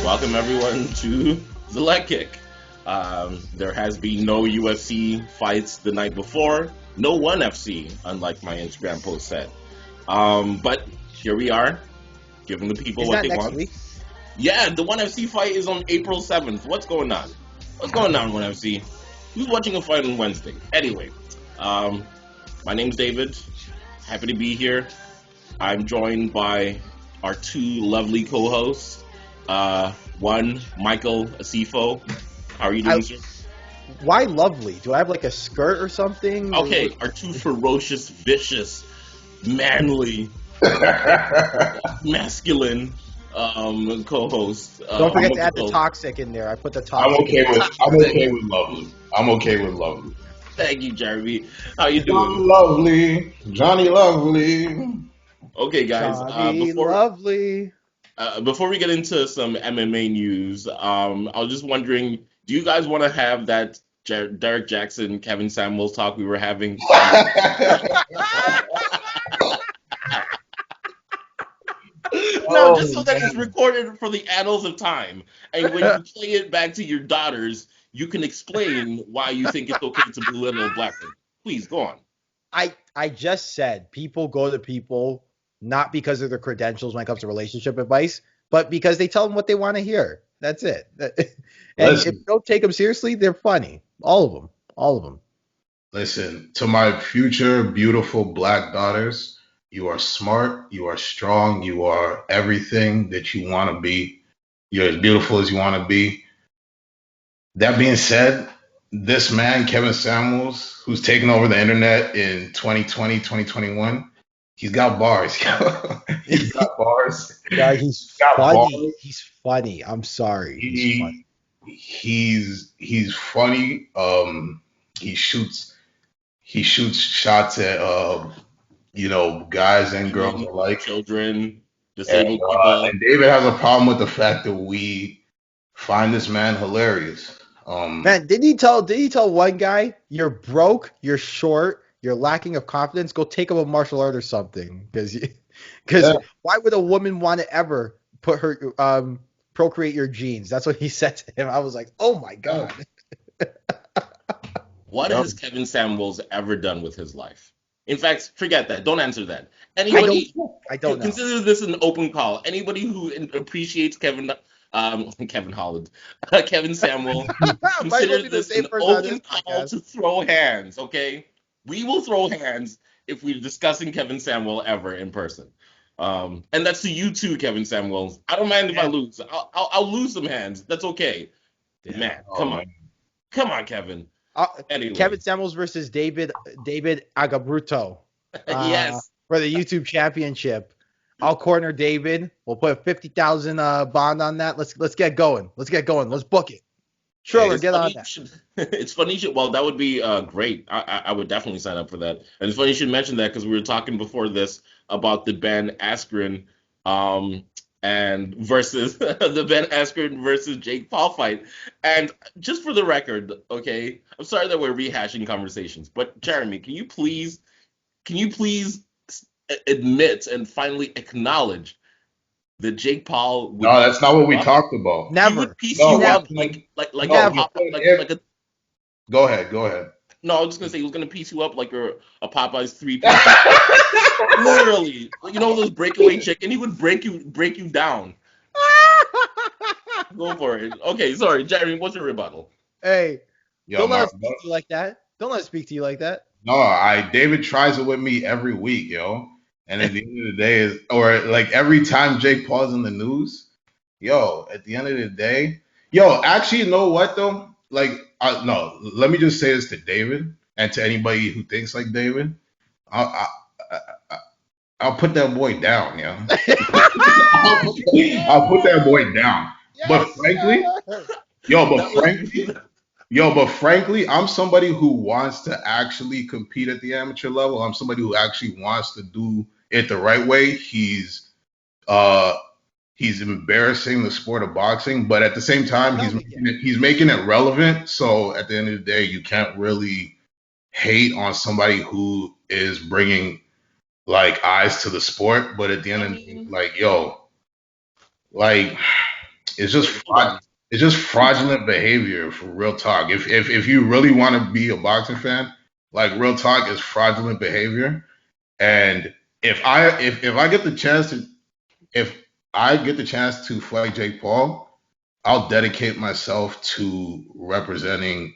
Welcome everyone to the Leg Kick. There has been no UFC fights the night before, no ONE FC, unlike my Instagram post said. But here we are, giving the people Is what that they next want. week? Yeah, the ONE FC fight is on April 7th. What's going on? What's going on, ONE FC? Who's watching a fight on Wednesday? Anyway, my name's David. Happy to be here. I'm joined by our two lovely co-hosts. One, Michael Asiffo. How are you doing, sir? Why lovely? Do I have like a skirt or something? Okay, our two ferocious, vicious, manly, masculine co-hosts. Don't forget to add the toxic in there. I put the toxic. I'm okay with lovely. I'm okay with lovely. Thank you, Jeremy. How you doing? Johnny Lovely. Okay, guys. Lovely. Before we get into some MMA news, I was just wondering, do you guys want to have that Derek Jackson, Kevin Samuels talk we were having? No, just so that it's recorded for the annals of time. And when you play it back to your daughters, you can explain why you think it's okay to belittle black men. Please, go on. I just said people go to people not because of their credentials when it comes to relationship advice, but because they tell them what they want to hear. That's it. And if you don't take them seriously, they're funny. All of them. Listen, to my future beautiful black daughters, you are smart, you are strong, you are everything that you want to be. You're as beautiful as you want to be. That being said, this man, Kevin Samuels, who's taken over the internet in 2020, 2021, he's got bars. He's got bars. Yeah, he's funny. Bars. He's funny. I'm sorry. He's funny. He shoots shots at guys and girls alike, children, disabled people. And David has a problem with the fact that we find this man hilarious. Man, did he tell one guy, you're broke, you're short, you're lacking of confidence, go take up a martial art or something? Because why would a woman want to ever put her procreate your genes? That's what he said to him. I was like, oh my God. What has Kevin Samuels ever done with his life? In fact, forget that. Don't answer that. Anybody, I don't know. Consider this an open call. Anybody who appreciates Kevin Holland, Kevin Samuel, consider this an open call to throw hands, okay? We will throw hands if we're discussing Kevin Samuel ever in person. And that's to you too, Kevin Samuel. I don't mind if I lose. I'll lose some hands. That's okay. Yeah. Man, come on. Come on, Kevin. Anyway. Kevin Samuels versus David Agbaire. Yes. For the YouTube championship. I'll corner David. We'll put a 50,000 bond on that. Let's get going. Let's book it. Triller, get on that. It's funny. Well, that would be great. I would definitely sign up for that. And it's funny you should mention that because we were talking before this about the Ben Askren and versus the Ben Askren versus Jake Paul fight. And just for the record, okay, I'm sorry that we're rehashing conversations, but Jeremy, can you please admit and finally acknowledge that Jake Paul would... No, that's not what we talked about. Never. He would piece you up like a... Go ahead. No, I was just gonna say he was gonna piece you up like a Popeye's 3-piece. Literally, you know those breakaway chicken. He would break you down. Go for it. Okay, sorry, Jeremy. What's your rebuttal? Hey, don't let us speak to you like that. Don't let us speak to you like that. No, David tries it with me every week, yo. And at the end of the day, like every time Jake Paul's in the news, at the end of the day, actually, you know what though? Like, no, let me just say this to David and to anybody who thinks like David. I'll put that boy down, I'll put that boy down. Yes, but frankly, I'm somebody who wants to actually compete at the amateur level. I'm somebody who actually wants to do it the right way. He's embarrassing the sport of boxing, but at the same time, he's making it relevant. So at the end of the day, you can't really hate on somebody who is bringing like eyes to the sport. But at the end of the day, like it's just Wait, hold on. it's just fraudulent behavior for real talk. If you really want to be a boxing fan, like real talk is fraudulent behavior. And if I get the chance to if I get the chance to fight Jake Paul, I'll dedicate myself to representing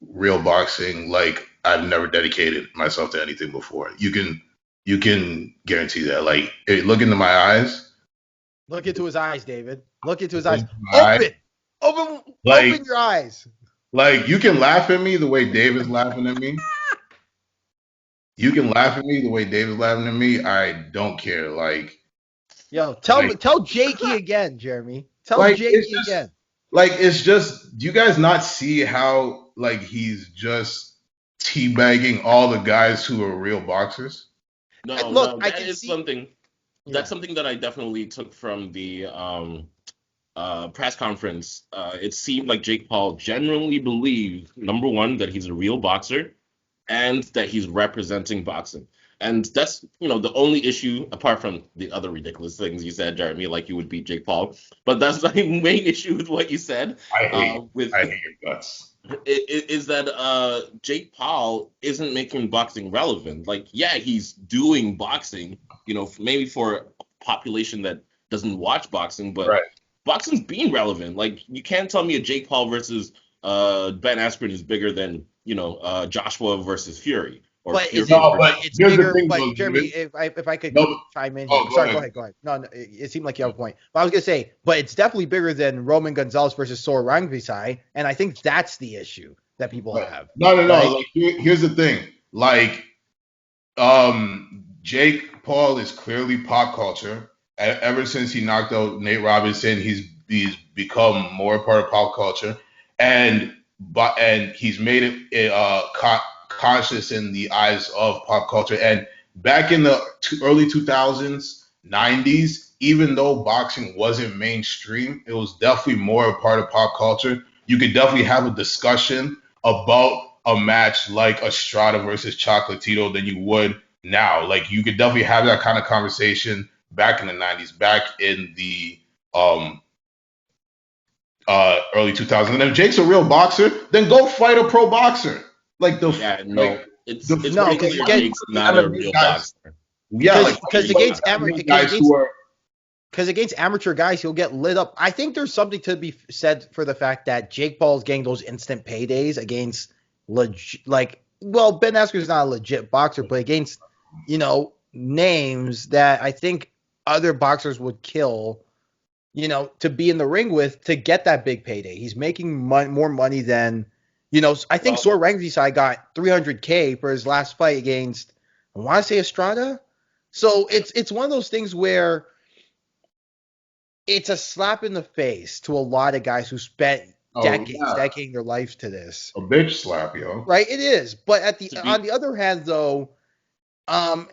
real boxing like I've never dedicated myself to anything before. You can guarantee that. Like, look into my eyes. Look into his eyes, David. Look into his Look eyes. into my eyes. Open your eyes. Like, you can laugh at me the way David's laughing at me. You can laugh at me the way David's laughing at me. I don't care. Like, Yo, tell Jakey again, Jeremy. Tell like Jakey again. Like, it's just, do you guys not see how like he's just teabagging all the guys who are real boxers? No, something. That's something that I definitely took from the press conference. It seemed like Jake Paul genuinely believed, number one, that he's a real boxer and that he's representing boxing. And that's, the only issue, apart from the other ridiculous things you said, Jeremy, like you would beat Jake Paul. But that's the main issue with what you said. I hate your guts. Is that Jake Paul isn't making boxing relevant. Like, yeah, he's doing boxing, maybe for a population that doesn't watch boxing, but boxing's being relevant. Like, you can't tell me a Jake Paul versus Ben Askren is bigger than, Joshua versus Fury. It's bigger. But Jeremy, if I could chime in here. Sorry, go ahead. No, it seemed like you have a point. But I was gonna say, but it's definitely bigger than Roman Gonzalez versus Sor Rungvisai, and I think that's the issue that people have. No. Like, here's the thing. Like, Jake Paul is clearly pop culture. Ever since he knocked out Nate Robinson, he's become more a part of pop culture, and he's made it conscious in the eyes of pop culture. And back in the early 2000s, 90s, even though boxing wasn't mainstream, it was definitely more a part of pop culture. You could definitely have a discussion about a match like Estrada versus Chocolatito than you would now. Like, you could definitely have that kind of conversation back in the 90s, back in the early 2000s. And if Jake's a real boxer, then go fight a pro boxer. Like because Jake's not a real boxer. Yeah, because against amateur guys, he'll get lit up. I think there's something to be said for the fact that Jake Paul's getting those instant paydays against Ben Askren's not a legit boxer, but against names that I think other boxers would kill, to be in the ring with to get that big payday. He's making more money than. I think Sor Rungvisai got $300K for his last fight against, I want to say Estrada. So it's one of those things where it's a slap in the face to a lot of guys who spent decades dedicating their lives to this. A bitch slap, yo. Right, it is. But on the other hand, though,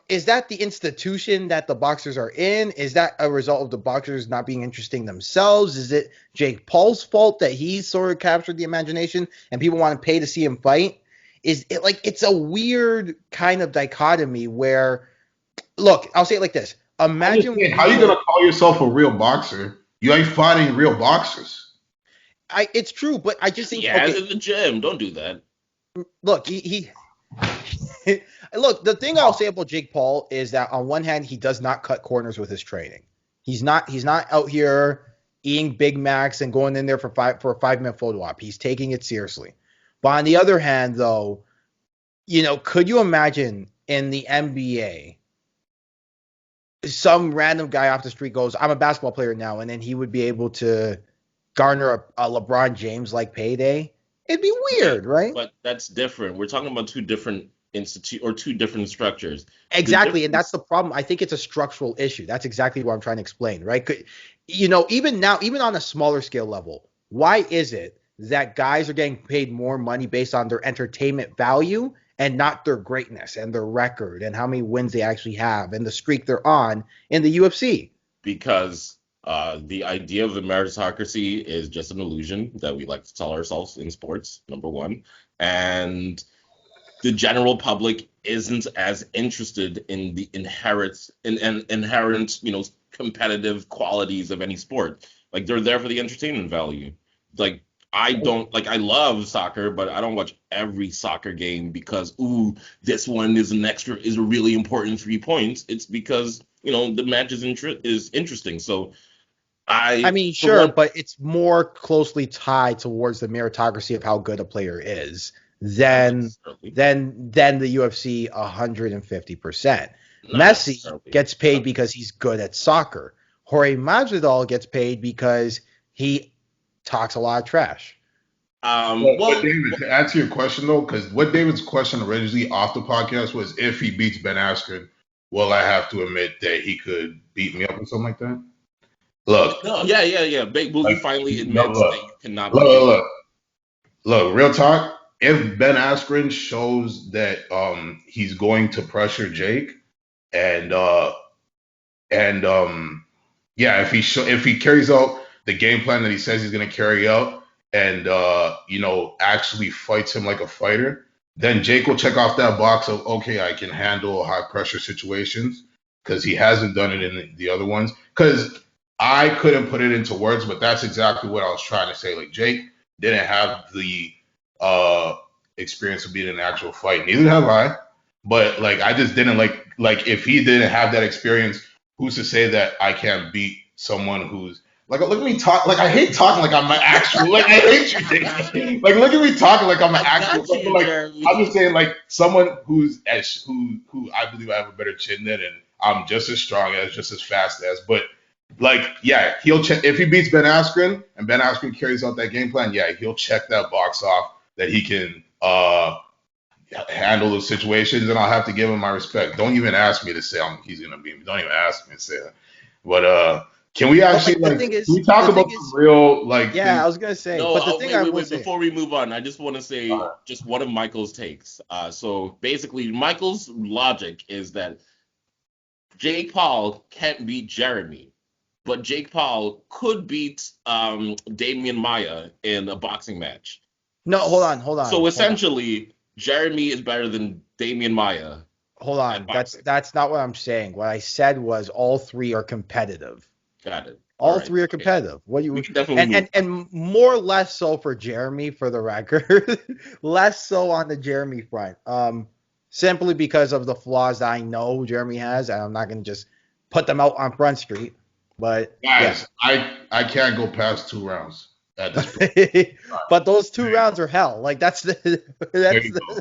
is that the institution that the boxers are in? Is that a result of the boxers not being interesting themselves? Is it Jake Paul's fault that he's sort of captured the imagination and people want to pay to see him fight? Is it like it's a weird kind of dichotomy where, look, I'll say it like this. Imagine how are you gonna call yourself a real boxer? You ain't fighting real boxers. It's true, but I just think in the gym. Don't do that. Look, he Look, the thing I'll say about Jake Paul is that on one hand, he does not cut corners with his training. He's not out here eating Big Macs and going in there for a 5-minute photo op. He's taking it seriously. But on the other hand, though, could you imagine in the NBA, some random guy off the street goes, I'm a basketball player now, and then he would be able to garner a LeBron James-like payday? It'd be weird, right? But that's different. We're talking about two different two different structures. Exactly, and that's the problem. I think it's a structural issue. That's exactly what I'm trying to explain, right? Even now, even on a smaller scale level, why is it that guys are getting paid more money based on their entertainment value and not their greatness and their record and how many wins they actually have and the streak they're on in the UFC? Because the idea of the meritocracy is just an illusion that we like to tell ourselves in sports, number one. And the general public isn't as interested in the inherent, competitive qualities of any sport. Like they're there for the entertainment value. Like I don't like I love soccer, but I don't watch every soccer game because this one is a really important 3 points. It's because the match is interesting. So I mean, sure, but it's more closely tied towards the meritocracy of how good a player is than the UFC 150%. Messi gets paid because he's good at soccer. Jorge Masvidal gets paid because he talks a lot of trash. But David, to answer your question though, because what David's question originally off the podcast was, if he beats Ben Askren, will I have to admit that he could beat me up or something like that? Look. No, yeah. Will you finally admit that you cannot Look, real talk. If Ben Askren shows that he's going to pressure Jake, if he carries out the game plan that he says he's going to carry out, and actually fights him like a fighter, then Jake will check off that box of, okay, I can handle high pressure situations, because he hasn't done it in the other ones. Because I couldn't put it into words, but that's exactly what I was trying to say. Like, Jake didn't have the experience of being in an actual fight. Neither have I. But like, I just didn't like if he didn't have that experience, who's to say that I can't beat someone who's like, look at me talk. Like, I hate talking like I'm an actual. Like, I hate you, Jake. Like, look at me talking like I'm an actual. Like, I'm just saying, like, someone who I believe I have a better chin than, and I'm just as strong as, just as fast as. But like, yeah, he'll check if he beats Ben Askren and Ben Askren carries out that game plan. Yeah, he'll check that box off that he can handle those situations, and I'll have to give him my respect. Don't even ask me to say he's gonna beat me. Don't even ask me to say that. But can we actually can we talk about some real Yeah, things? I was gonna say. No, but the thing wait, before we move on, I just want to say just one of Michael's takes. So basically, Michael's logic is that Jake Paul can't beat Jeremy, but Jake Paul could beat Damian Maia in a boxing match. No, hold on. So essentially, Jeremy is better than Damian Maia. Hold on. That's not what I'm saying. What I said was all three are competitive. Got it. All three are competitive. What do you and more or less so for Jeremy, for the record. Less so on the Jeremy front. Simply because of the flaws that I know Jeremy has, and I'm not gonna just put them out on Front Street. But guys, yeah. I can't go past 2 rounds at this point. But those 2 rounds are hell. Like that's the there you go.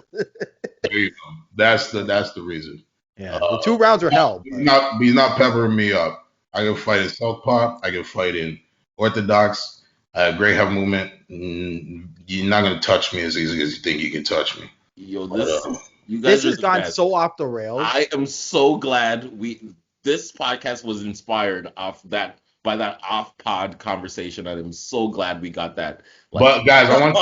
That's the reason. Yeah, the 2 rounds are hell. He's not peppering me up. I can fight in southpaw. I can fight in orthodox. Great heavy movement. You're not gonna touch me as easy as you think you can touch me. Yo, this has gone so off the rails. I am so glad this podcast was inspired by that off-pod conversation. I am so glad we got that. But guys, I want to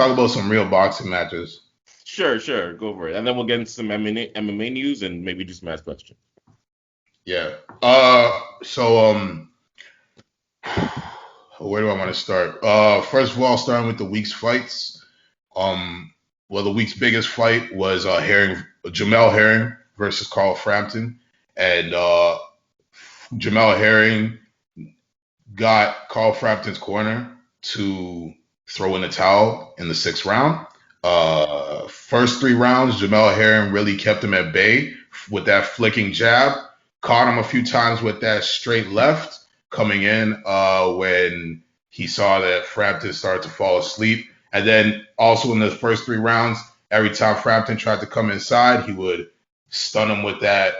talk about some real boxing matches. Sure, go for it, and then we'll get into some MMA news and maybe do some ask questions. Yeah. So where do I want to start? First of all, starting with the week's fights. Well, the week's biggest fight was Jamel Herring versus Carl Frampton, and Jamel Herring got Carl Frampton's corner to throw in the towel in the 6th round. First 3 rounds, Jamel Herring really kept him at bay with that flicking jab, caught him a few times with that straight left coming in when he saw that Frampton started to fall asleep. And then also in the first 3 rounds, every time Frampton tried to come inside, he would stun him with that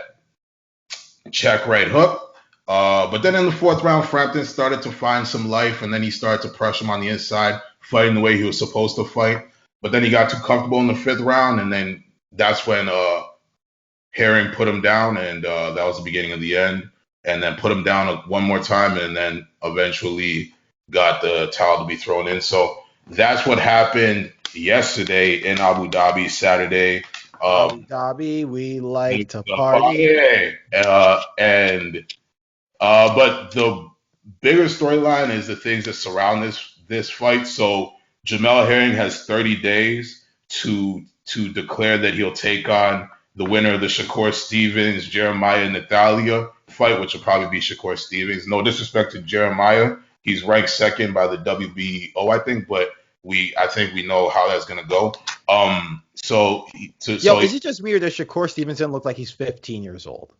check right hook. But then in the 4th round, Frampton started to find some life, and then he started to pressure him on the inside, fighting the way he was supposed to fight. But then he got too comfortable in the 5th round, and then that's when Herring put him down, and that was the beginning of the end. And then put him down one more time, and then eventually got the towel to be thrown in. So that's what happened yesterday in Abu Dhabi, Saturday. Abu Dhabi, we like to party. But the bigger storyline is the things that surround this fight. So Jamel Herring has 30 days to declare that he'll take on the winner of the Shakur Stevens, Jeremiah Natalia fight. fight, which will probably be Shakur Stevens. No disrespect to Jeremiah, he's ranked second by the WBO, I think, but I think we know how that's gonna go. Is it just weird that Shakur Stevenson looked like he's 15 years old?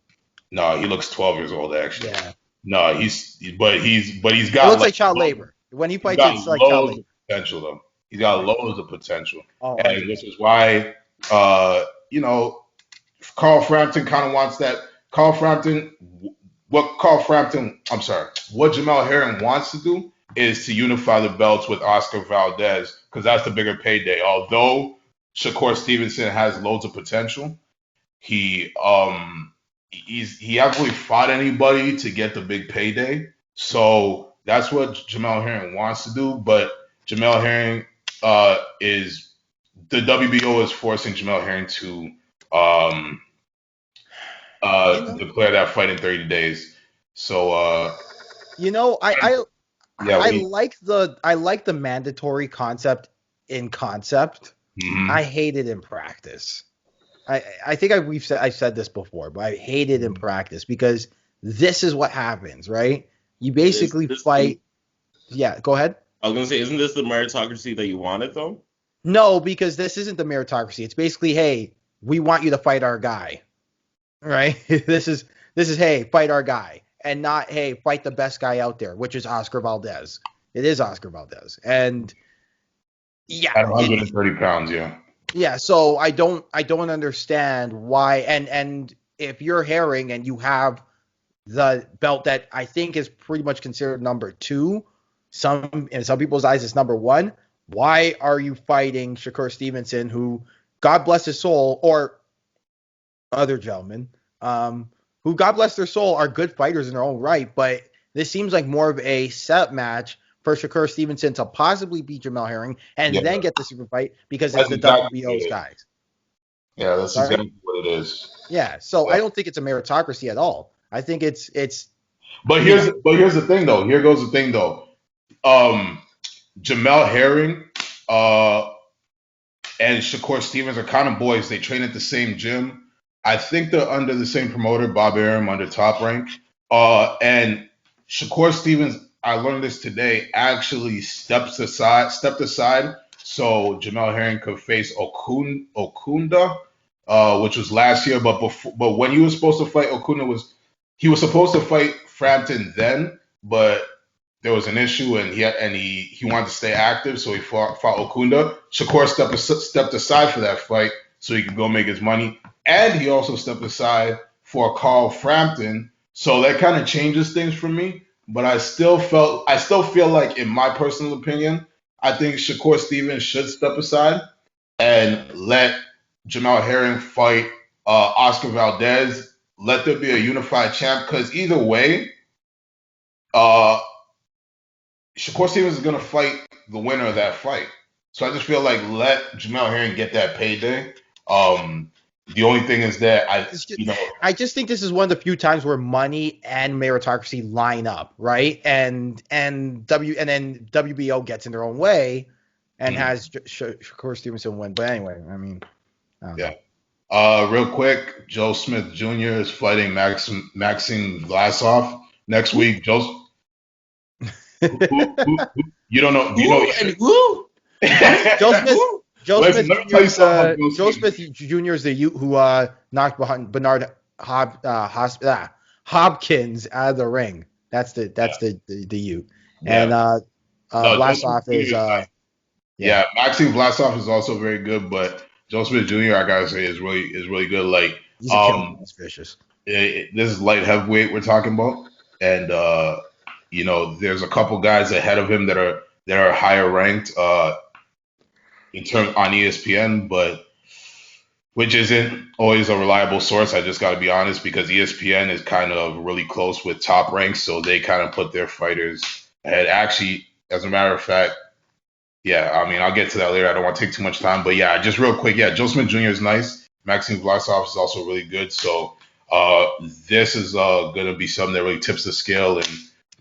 No, he looks 12 years old actually. Yeah. No, he's got. It looks like child labor. When he fights, it's like child labor. Potential though. He's got loads of potential, and this is why, Carl Frampton kind of wants that. What Jamel Herring wants to do is to unify the belts with Oscar Valdez because that's the bigger payday. Although Shakur Stevenson has loads of potential, he hasn't really fought anybody to get the big payday. So that's what Jamel Herring wants to do. But Jamel Herring is the WBO is forcing Jamel Herring to declare that fight in 30 days. So I like the mandatory concept in concept. Mm-hmm. I hate it in practice. I think I've said this before, but I hate it in practice because this is what happens, right? You basically fight. Yeah, go ahead. I was gonna say, isn't this the meritocracy that you wanted though? No, because this isn't the meritocracy. It's basically, hey, we want you to fight our guy, right? This is hey, fight our guy, and not hey, fight the best guy out there, which is Oscar Valdez. It is Oscar Valdez, and yeah, at 130 pounds, yeah. Yeah, so I don't understand why, and if you're Herring and you have the belt that I think is pretty much considered number 2, in some people's eyes it's number 1. Why are you fighting Shakur Stevenson, who, God bless his soul, or other gentlemen, who, God bless their soul, are good fighters in their own right, but this seems like more of a setup match for Shakur Stevenson to possibly beat Jamel Herring and then get the super fight because it's the WBO's guys. Yeah, that's exactly what it is. Yeah, so I don't think it's a meritocracy at all. I think it's. But here's the thing though. Here goes the thing though. Jamel Herring and Shakur Stevens are kind of boys. They train at the same gym. I think they're under the same promoter, Bob Arum, under Top Rank. And Shakur Stevens, I learned this today, actually stepped aside so Jamel Herring could face Okunda, which was last year. But when he was supposed to fight Okunda, he was supposed to fight Frampton then, but there was an issue and he wanted to stay active, so he fought Okunda. Shakur stepped aside for that fight so he could go make his money, and he also stepped aside for Carl Frampton. So that kind of changes things for me. But I still feel like, in my personal opinion, I think Shakur Stevens should step aside and let Jamel Herring fight Oscar Valdez. Let there be a unified champ, because either way, Shakur Stevens is going to fight the winner of that fight. So I just feel like let Jamel Herring get that payday. The only thing is that I just think this is one of the few times where money and meritocracy line up, right? And then WBO gets in their own way and has Shakur Stevenson win. But anyway, I mean, yeah. Real quick, Joe Smith Jr. is fighting Maxim Vlasov next week. Who? You don't know? Do you know? And who? Joe Smith. Joe Smith Jr. is the Ute who knocked Bernard Hopkins out of the ring. That's the Ute. Yeah. And Vlasov is Maxim Vlasov is also very good, but Joe Smith Jr. I gotta say is really good. Like he's a killer. He's vicious. This is light heavyweight we're talking about, and there's a couple guys ahead of him that are higher ranked. In terms on ESPN, but which isn't always a reliable source. I just got to be honest, because ESPN is kind of really close with Top Rank, so they kind of put their fighters ahead. Actually, as a matter of fact, I mean, I'll get to that later. I don't want to take too much time, but just real quick, Joe Smith Jr. is nice. Maxim Vlasov is also really good. So this is going to be something that really tips the scale and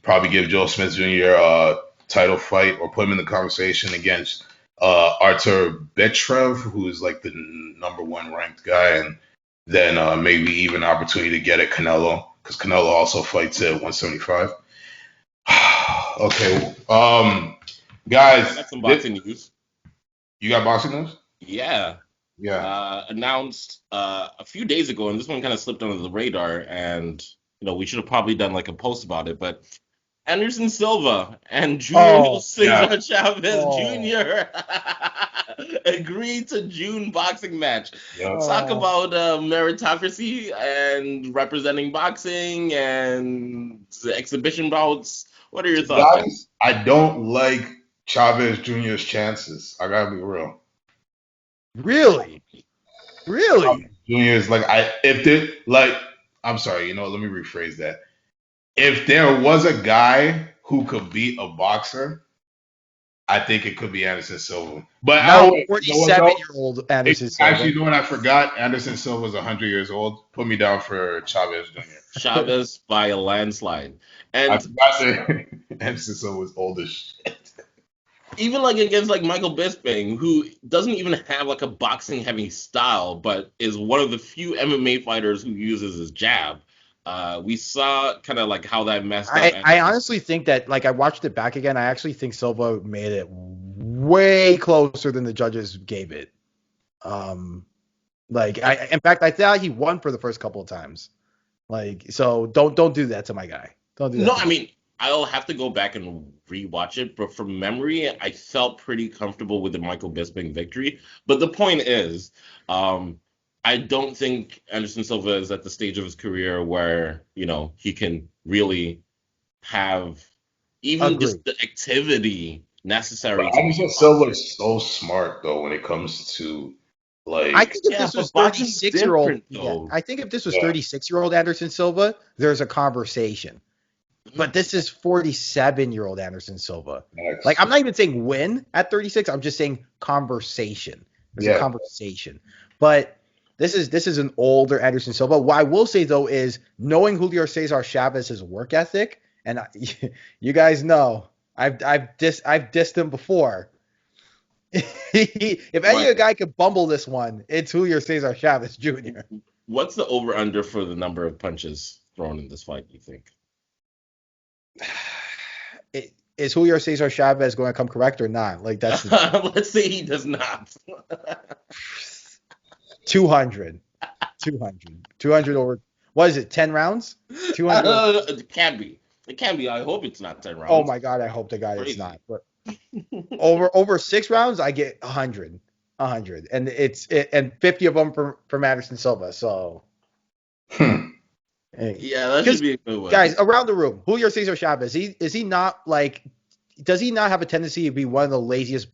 probably give Joe Smith Jr. a title fight or put him in the conversation against Artur Betrev, who is like the number 1 ranked guy, and then maybe even opportunity to get at Canelo. because Canelo also fights at 175. Okay, guys, I got some boxing news. You got boxing news? Yeah. Yeah. Announced a few days ago, and this one kind of slipped under the radar, and we should have probably done like a post about it, but Anderson Silva and Julio Cesar Chavez Jr. agreed to June boxing match. Yeah. Talk about meritocracy and representing boxing and the exhibition bouts. What are your thoughts? Guys, I don't like Chavez Jr.'s chances. I gotta be real. Really? Junior is like I'm sorry, let me rephrase that. If there was a guy who could beat a boxer, I think it could be Anderson Silva. But now 47-year-old Anderson Silva. Actually, you know what I forgot? Anderson Silva is 100 years old. Put me down for Chavez Jr. Chavez by a landslide. And I forgot that Anderson Silva was old as shit. Even like against like Michael Bisping, who doesn't even have like a boxing heavy style, but is one of the few MMA fighters who uses his jab. We saw kind of like how that messed up. I honestly think that, like, I watched it back again. I actually think Silva made it way closer than the judges gave it. In fact, I thought he won for the first couple of times. Like, so don't do that to my guy. Don't do that. No, I mean, I'll have to go back and rewatch it, but from memory, I felt pretty comfortable with the Michael Bisping victory. But the point is, I don't think Anderson Silva is at the stage of his career where, he can really have even just the activity necessary. Anderson Silva is so smart, though, when it comes to, like... I think if this was 36-year-old... Yeah, I think if this was 36-year-old Anderson Silva, there's a conversation. But this is 47-year-old Anderson Silva. Nice. Like, I'm not even saying win at 36. I'm just saying conversation. There's a conversation. But this is an older Anderson Silva. What I will say, though, is knowing Julio Cesar Chavez's work ethic, and you guys know I've dissed him before. If any guy could bumble this one, it's Julio Cesar Chavez Jr. What's the over-under for the number of punches thrown in this fight, do you think? Is Julio Cesar Chavez going to come correct or not? Like, that's let's say he does not. 200 over. What is it? 10 rounds? 200. It can be. I hope it's not 10 rounds. Oh my god! I hope to God it's not. But over 6 rounds, I get 100, and and 50 of them from Anderson Silva. So. Yeah, that should be a good one. Guys, around the room, Julio Cesar Chavez, is he not like? Does he not have a tendency to be one of the laziest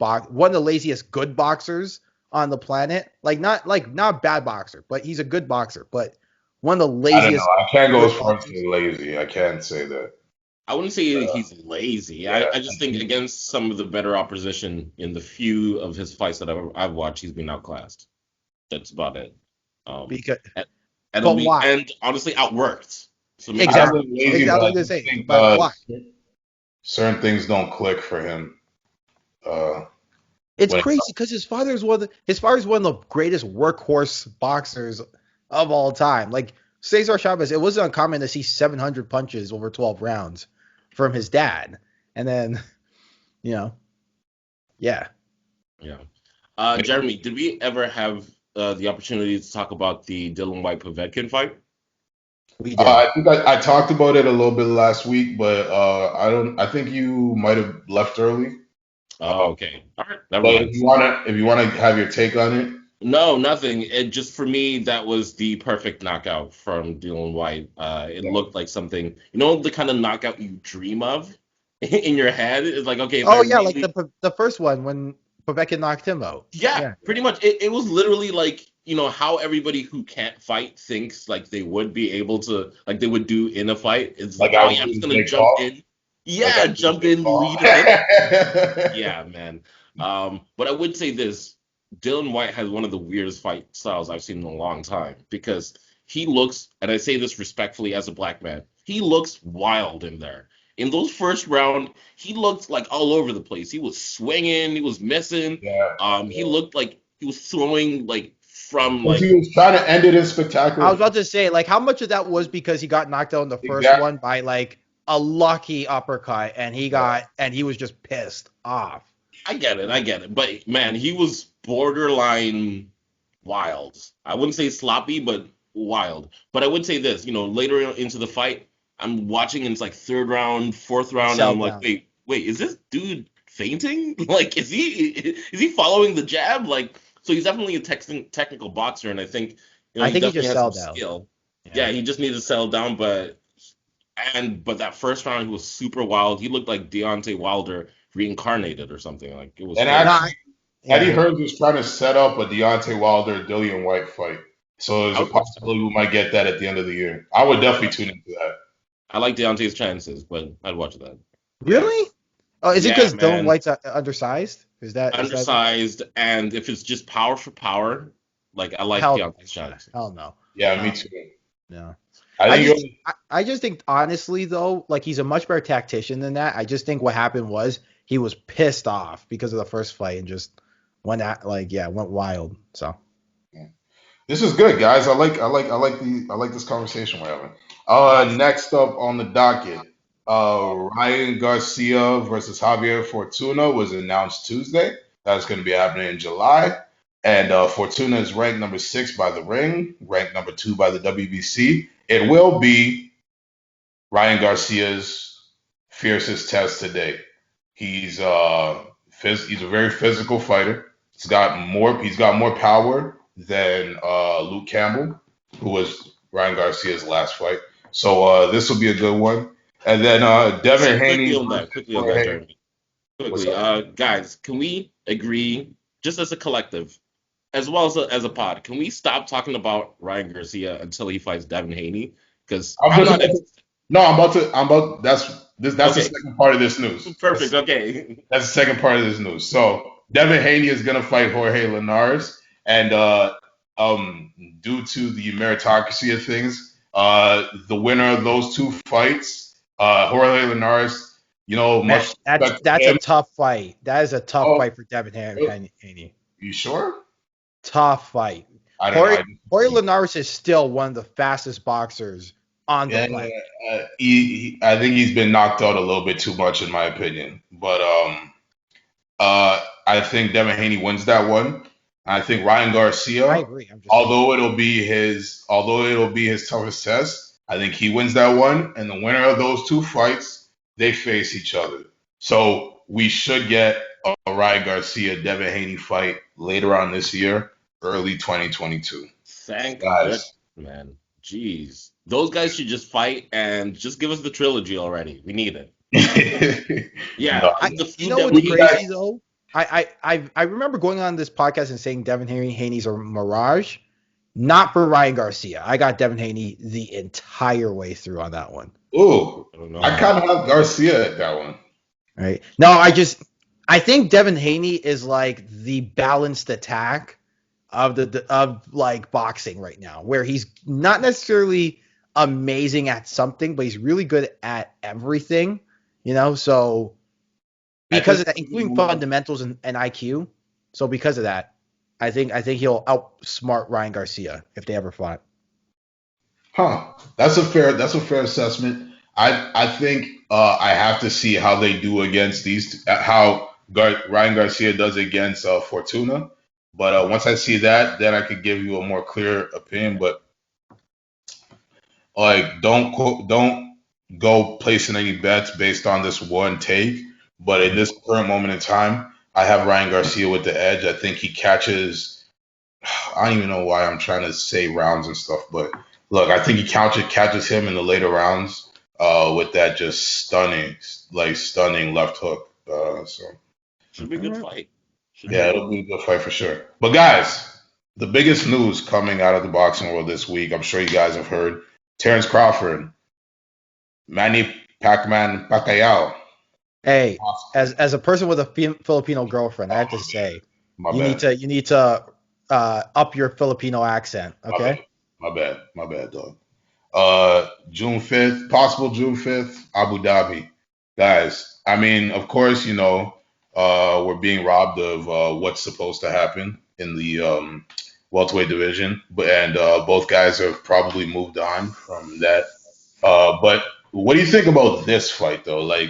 good boxers on the planet? Not bad boxer, but he's a good boxer. But one of the laziest. I don't know. I can't go as far as saying lazy. I can't say that. I wouldn't say he's lazy. Yeah, I just think against some of the better opposition in the few of his fights that I've watched, he's been outclassed. That's about it. Because. And honestly, outworked. So exactly what I say. But why? Certain things don't click for him. It's crazy because his father is one of the greatest workhorse boxers of all time. Like Cesar Chavez, it wasn't uncommon to see 700 punches over 12 rounds from his dad, and then, yeah. Jeremy, did we ever have the opportunity to talk about the Dillian Whyte Povetkin fight? We did. I think I talked about it a little bit last week, but I think you might have left early. Oh, okay. All right. If you wanna have your take on it. No, nothing. It just, for me, that was the perfect knockout from Dillian Whyte. It looked like something, the kind of knockout you dream of in your head. It's like, okay. Like the first one when Povetkin knocked him out. Yeah, pretty much. It was literally like, how everybody who can't fight thinks like they would be able to, like they would do in a fight. It's like, I'm just going to jump in. Yeah, jump in, lead it. Yeah, man. But I would say this. Dillian Whyte has one of the weirdest fight styles I've seen in a long time, because he looks, and I say this respectfully as a black man, he looks wild in there. In those first round, he looked like all over the place. He was swinging, he was missing. He looked like he was throwing like from Because he was trying to end it in spectacular. I was about to say, like, how much of that was because he got knocked out in the first one by like a lucky uppercut, and he was just pissed off. I get it. But man, he was borderline wild. I wouldn't say sloppy, but wild. But I would say this, later into the fight, I'm watching and it's like third round, fourth round, and I'm like, wait, is this dude fainting? Like, is he following the jab? Like, so he's definitely a technical boxer, and I think I think he just has settled some down. skill. Yeah, he just needs to settle down, but that first round he was super wild. He looked like Deontay Wilder reincarnated or something. Like it was. And actually, Eddie Hearns was trying to set up a Deontay Wilder Dillian White fight, so there's a possibility we might get that at the end of the year. I would definitely tune into that. I like Deontay's chances, but I'd watch that. Really? Yeah. Oh, is it because Dillian White's undersized? Is that undersized? And if it's just power for power, like I like Deontay's chances. Hell no. Yeah, me too. No. I just think honestly though, like he's a much better tactician than that. I just think what happened was he was pissed off because of the first fight and just went wild. So this is good, guys. I like this conversation we're having. Next up on the docket, Ryan Garcia versus Javier Fortuna was announced Tuesday. That's going to be happening in July. And Fortuna is ranked number 6 by The Ring, ranked number 2 by the WBC. It will be Ryan Garcia's fiercest test to date. He's a very physical fighter. He's got more power than Luke Campbell, who was Ryan Garcia's last fight. So this will be a good one. And then Devin Haney. Quickly on that, Jeremy. Quickly, guys, can we agree, just as a collective, as well as a pod, can we stop talking about Ryan Garcia until he fights Devin Haney? Because that's the second part of this news. Perfect. Okay. That's the second part of this news. So Devin Haney is gonna fight Jorge Linares, and due to the meritocracy of things, the winner of those two fights, Jorge Linares, that's a tough fight. That is a tough fight for Devin Haney. You sure? Tough fight. Jorge Linares is still one of the fastest boxers on the planet. I think he's been knocked out a little bit too much, in my opinion. But I think Devin Haney wins that one. I think Ryan Garcia, I agree. although it'll be his toughest test, I think he wins that one. And the winner of those two fights, they face each other. So we should get a Ryan Garcia Devin Haney fight later on this year, early 2022. Thank God, man. Jeez, those guys should just fight and just give us the trilogy already. We need it. Yeah, you know what's crazy though? I remember going on this podcast and saying Devin Haney's a mirage. Not for Ryan Garcia. I got Devin Haney the entire way through on that one. Ooh, I kind of have Garcia at that one. Right? No, I think Devin Haney is like the balanced attack of like boxing right now, where he's not necessarily amazing at something, but he's really good at everything. So because of that, including fundamentals and IQ. So because of that, I think he'll outsmart Ryan Garcia if they ever fought. Huh. That's a fair assessment. I think I have to see how they do against how Ryan Garcia does against Fortuna. But once I see that, then I could give you a more clear opinion. But like, don't go placing any bets based on this one take. But in this current moment in time, I have Ryan Garcia with the edge. I think he catches. I don't even know why I'm trying to say rounds and stuff, but look, I think he catches him in the later rounds with that just stunning left hook. So should be a good fight. It'll be a good fight for sure. But guys, the biggest news coming out of the boxing world this week, I'm sure you guys have heard, Terrence Crawford, Manny Pacquiao. Hey, as a person with a Filipino girlfriend, I have to say, you need to up your Filipino accent, okay? My bad, dog. June 5th, possible June 5th, Abu Dhabi. Guys, I mean, of course, we're being robbed of what's supposed to happen in the welterweight division, and both guys have probably moved on from that. But what do you think about this fight though? Like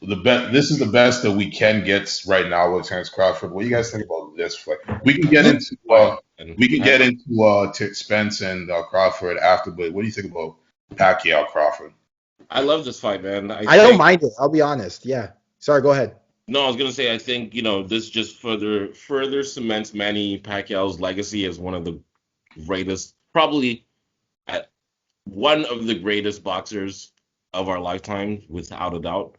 this is the best that we can get right now with Terence Crawford. What do you guys think about this fight? We can get into Spence and Crawford after, but what do you think about Pacquiao Crawford? I love this fight, man. I don't mind it. I'll be honest. Yeah. Sorry. Go ahead. No, I was gonna say I think this just further cements Manny Pacquiao's legacy as one of the greatest, probably at one of the greatest boxers of our lifetime, without a doubt.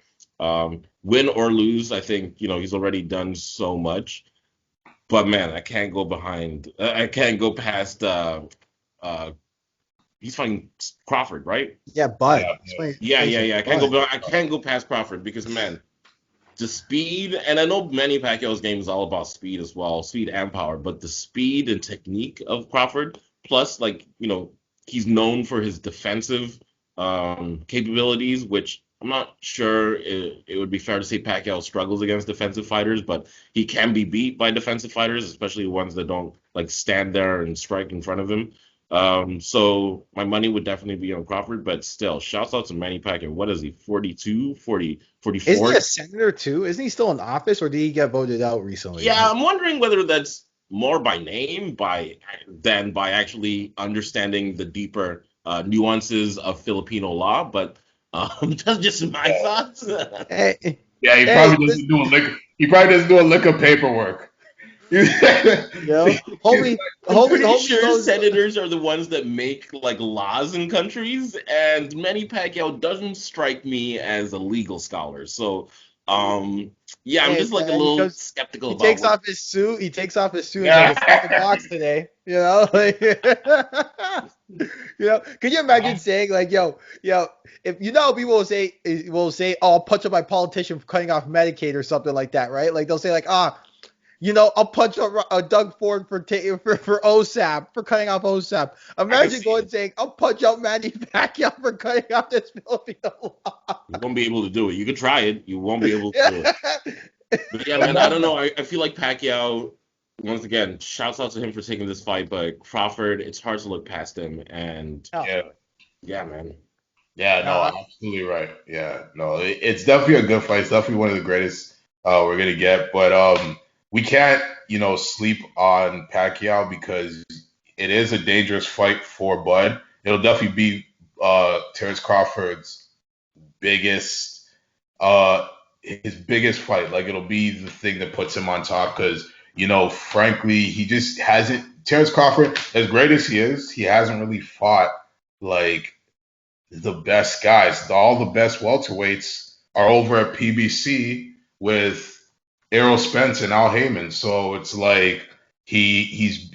Win or lose, I think he's already done so much. But man, I can't go behind. I can't go past. He's fighting Crawford, right? Yeah, Bud. Yeah. I can't go past Crawford because man, the speed, and I know Manny Pacquiao's game is all about speed as well, speed and power, but the speed and technique of Crawford, plus he's known for his defensive capabilities, which I'm not sure it would be fair to say Pacquiao struggles against defensive fighters, but he can be beat by defensive fighters, especially ones that don't stand there and strike in front of him. So my money would definitely be on Crawford, but still, shouts out to Manny Pacquiao. What is he, 42, 40, 44? Isn't he a senator too? Isn't he still in office, or did he get voted out recently? Yeah, I'm wondering whether that's more by name than by actually understanding the deeper nuances of Filipino law, but that's just my thoughts. Yeah, he probably doesn't do a lick of paperwork. I'm pretty sure senators are the ones that make laws in countries, and Manny Pacquiao doesn't strike me as a legal scholar. So, I'm just a little skeptical. He takes off his suit. He takes off his suit and goes to the box today. Could you imagine saying if people will say, "Oh, I'll punch up my politician for cutting off Medicaid" or something like that, right? They'll say I'll punch up Doug Ford for OSAP, for cutting off OSAP. Imagine going saying, I'll punch out Manny Pacquiao for cutting off this Filipino law. You won't be able to do it. You could try it. You won't be able to do it. But yeah, man, I don't know. I feel like Pacquiao, once again, shouts out to him for taking this fight, but Crawford, it's hard to look past him. And yeah, man. Yeah, no, absolutely right. Yeah, no, it's definitely a good fight. It's definitely one of the greatest we're going to get. But we can't, sleep on Pacquiao because it is a dangerous fight for Bud. It'll definitely be Terence Crawford's biggest fight. It'll be the thing that puts him on top because, frankly, he just hasn't. Terence Crawford, as great as he is, he hasn't really fought the best guys. All the best welterweights are over at PBC with Errol Spence and Al Heyman. So it's he's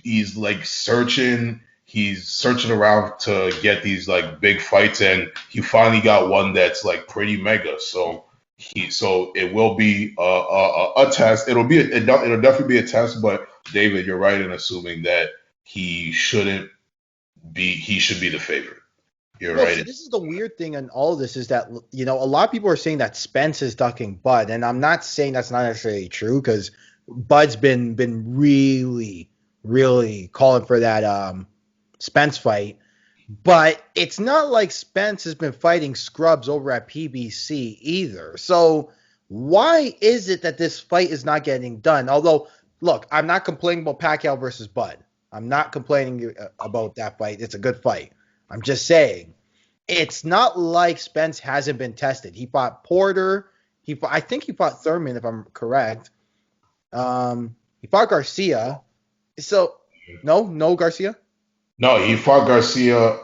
searching around to get these big fights, and he finally got one that's pretty mega. So it will be a test. It'll definitely be a test. But David, you're right in assuming that he should be the favorite. You're right. So this is the weird thing in all of this is that, a lot of people are saying that Spence is ducking Bud, and I'm not saying that's not necessarily true because Bud's been really, really calling for that Spence fight. But it's not like Spence has been fighting scrubs over at PBC either. So why is it that this fight is not getting done? Although, look, I'm not complaining about Pacquiao versus Bud. I'm not complaining about that fight. It's a good fight. I'm just saying, it's not like Spence hasn't been tested. He fought Porter. I think he fought Thurman, if I'm correct. He fought Garcia. So, no Garcia? No, he fought Garcia,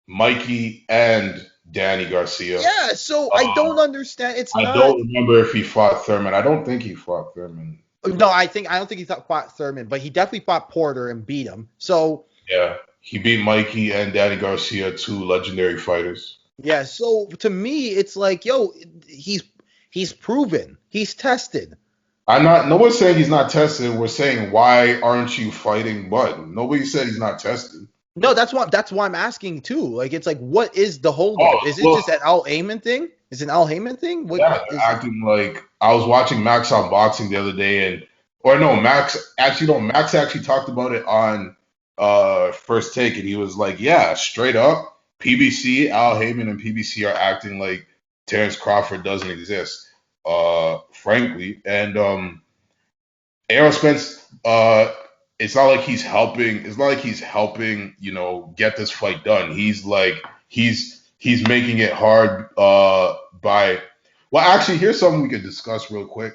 Mikey, and Danny Garcia. Yeah, so I don't understand. I don't remember if he fought Thurman. I don't think he fought Thurman. No, I don't think he fought Thurman, but he definitely fought Porter and beat him. So yeah. He beat Mikey and Danny Garcia, two legendary fighters. Yeah, so to me, it's he's proven. He's tested. No one's saying he's not tested. We're saying, why aren't you fighting Bud? Nobody said he's not tested. No, that's why I'm asking too. What is the holdup? Is it just an Al Heyman thing? Is it an Al Heyman thing? Acting like I was watching Max on Boxing the other day, and Or no, Max actually no, Max actually talked about it on First Take, and he was like, yeah, straight up, PBC, Al Heyman and PBC are acting like Terrence Crawford doesn't exist, frankly. And Errol Spence, it's not like he's helping. It's not like he's helping. Get this fight done. He's like he's making it hard. By well, actually, here's something we could discuss real quick.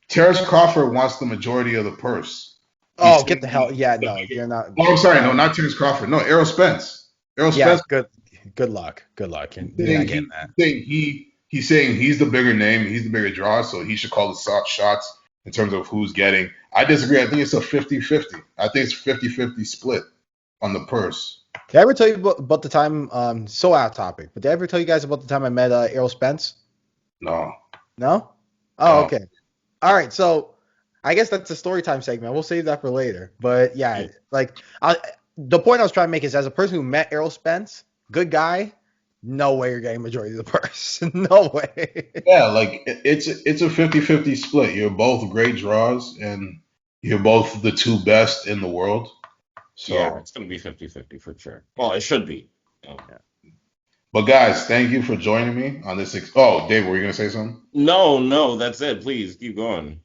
Terrence Crawford wants the majority of the purse. Oh, get the hell! Yeah, no, you're not. Oh, I'm sorry. No, not Terrence Crawford. No, Errol Spence. Errol Spence. Good luck. You're not getting that. He's saying he's the bigger name. He's the bigger draw, so he should call the shots in terms of who's getting. I disagree. I think it's a 50-50. I think it's 50-50 split on the purse. Did I ever tell you about the time? So out of topic, but did I ever tell you guys about the time I met Errol Spence? No. No? Oh, okay. All right. So I guess that's a story time segment. We'll save that for later. But yeah, the point I was trying to make is, as a person who met Errol Spence, good guy, no way you're getting majority of the purse. No way. Yeah, like it's a 50-50 split. You're both great draws, and you're both the two best in the world. So yeah, it's going to be 50-50 for sure. Well, it should be. Yeah. But guys, thank you for joining me on this. Oh, Dave, were you going to say something? No, that's it. Please keep going.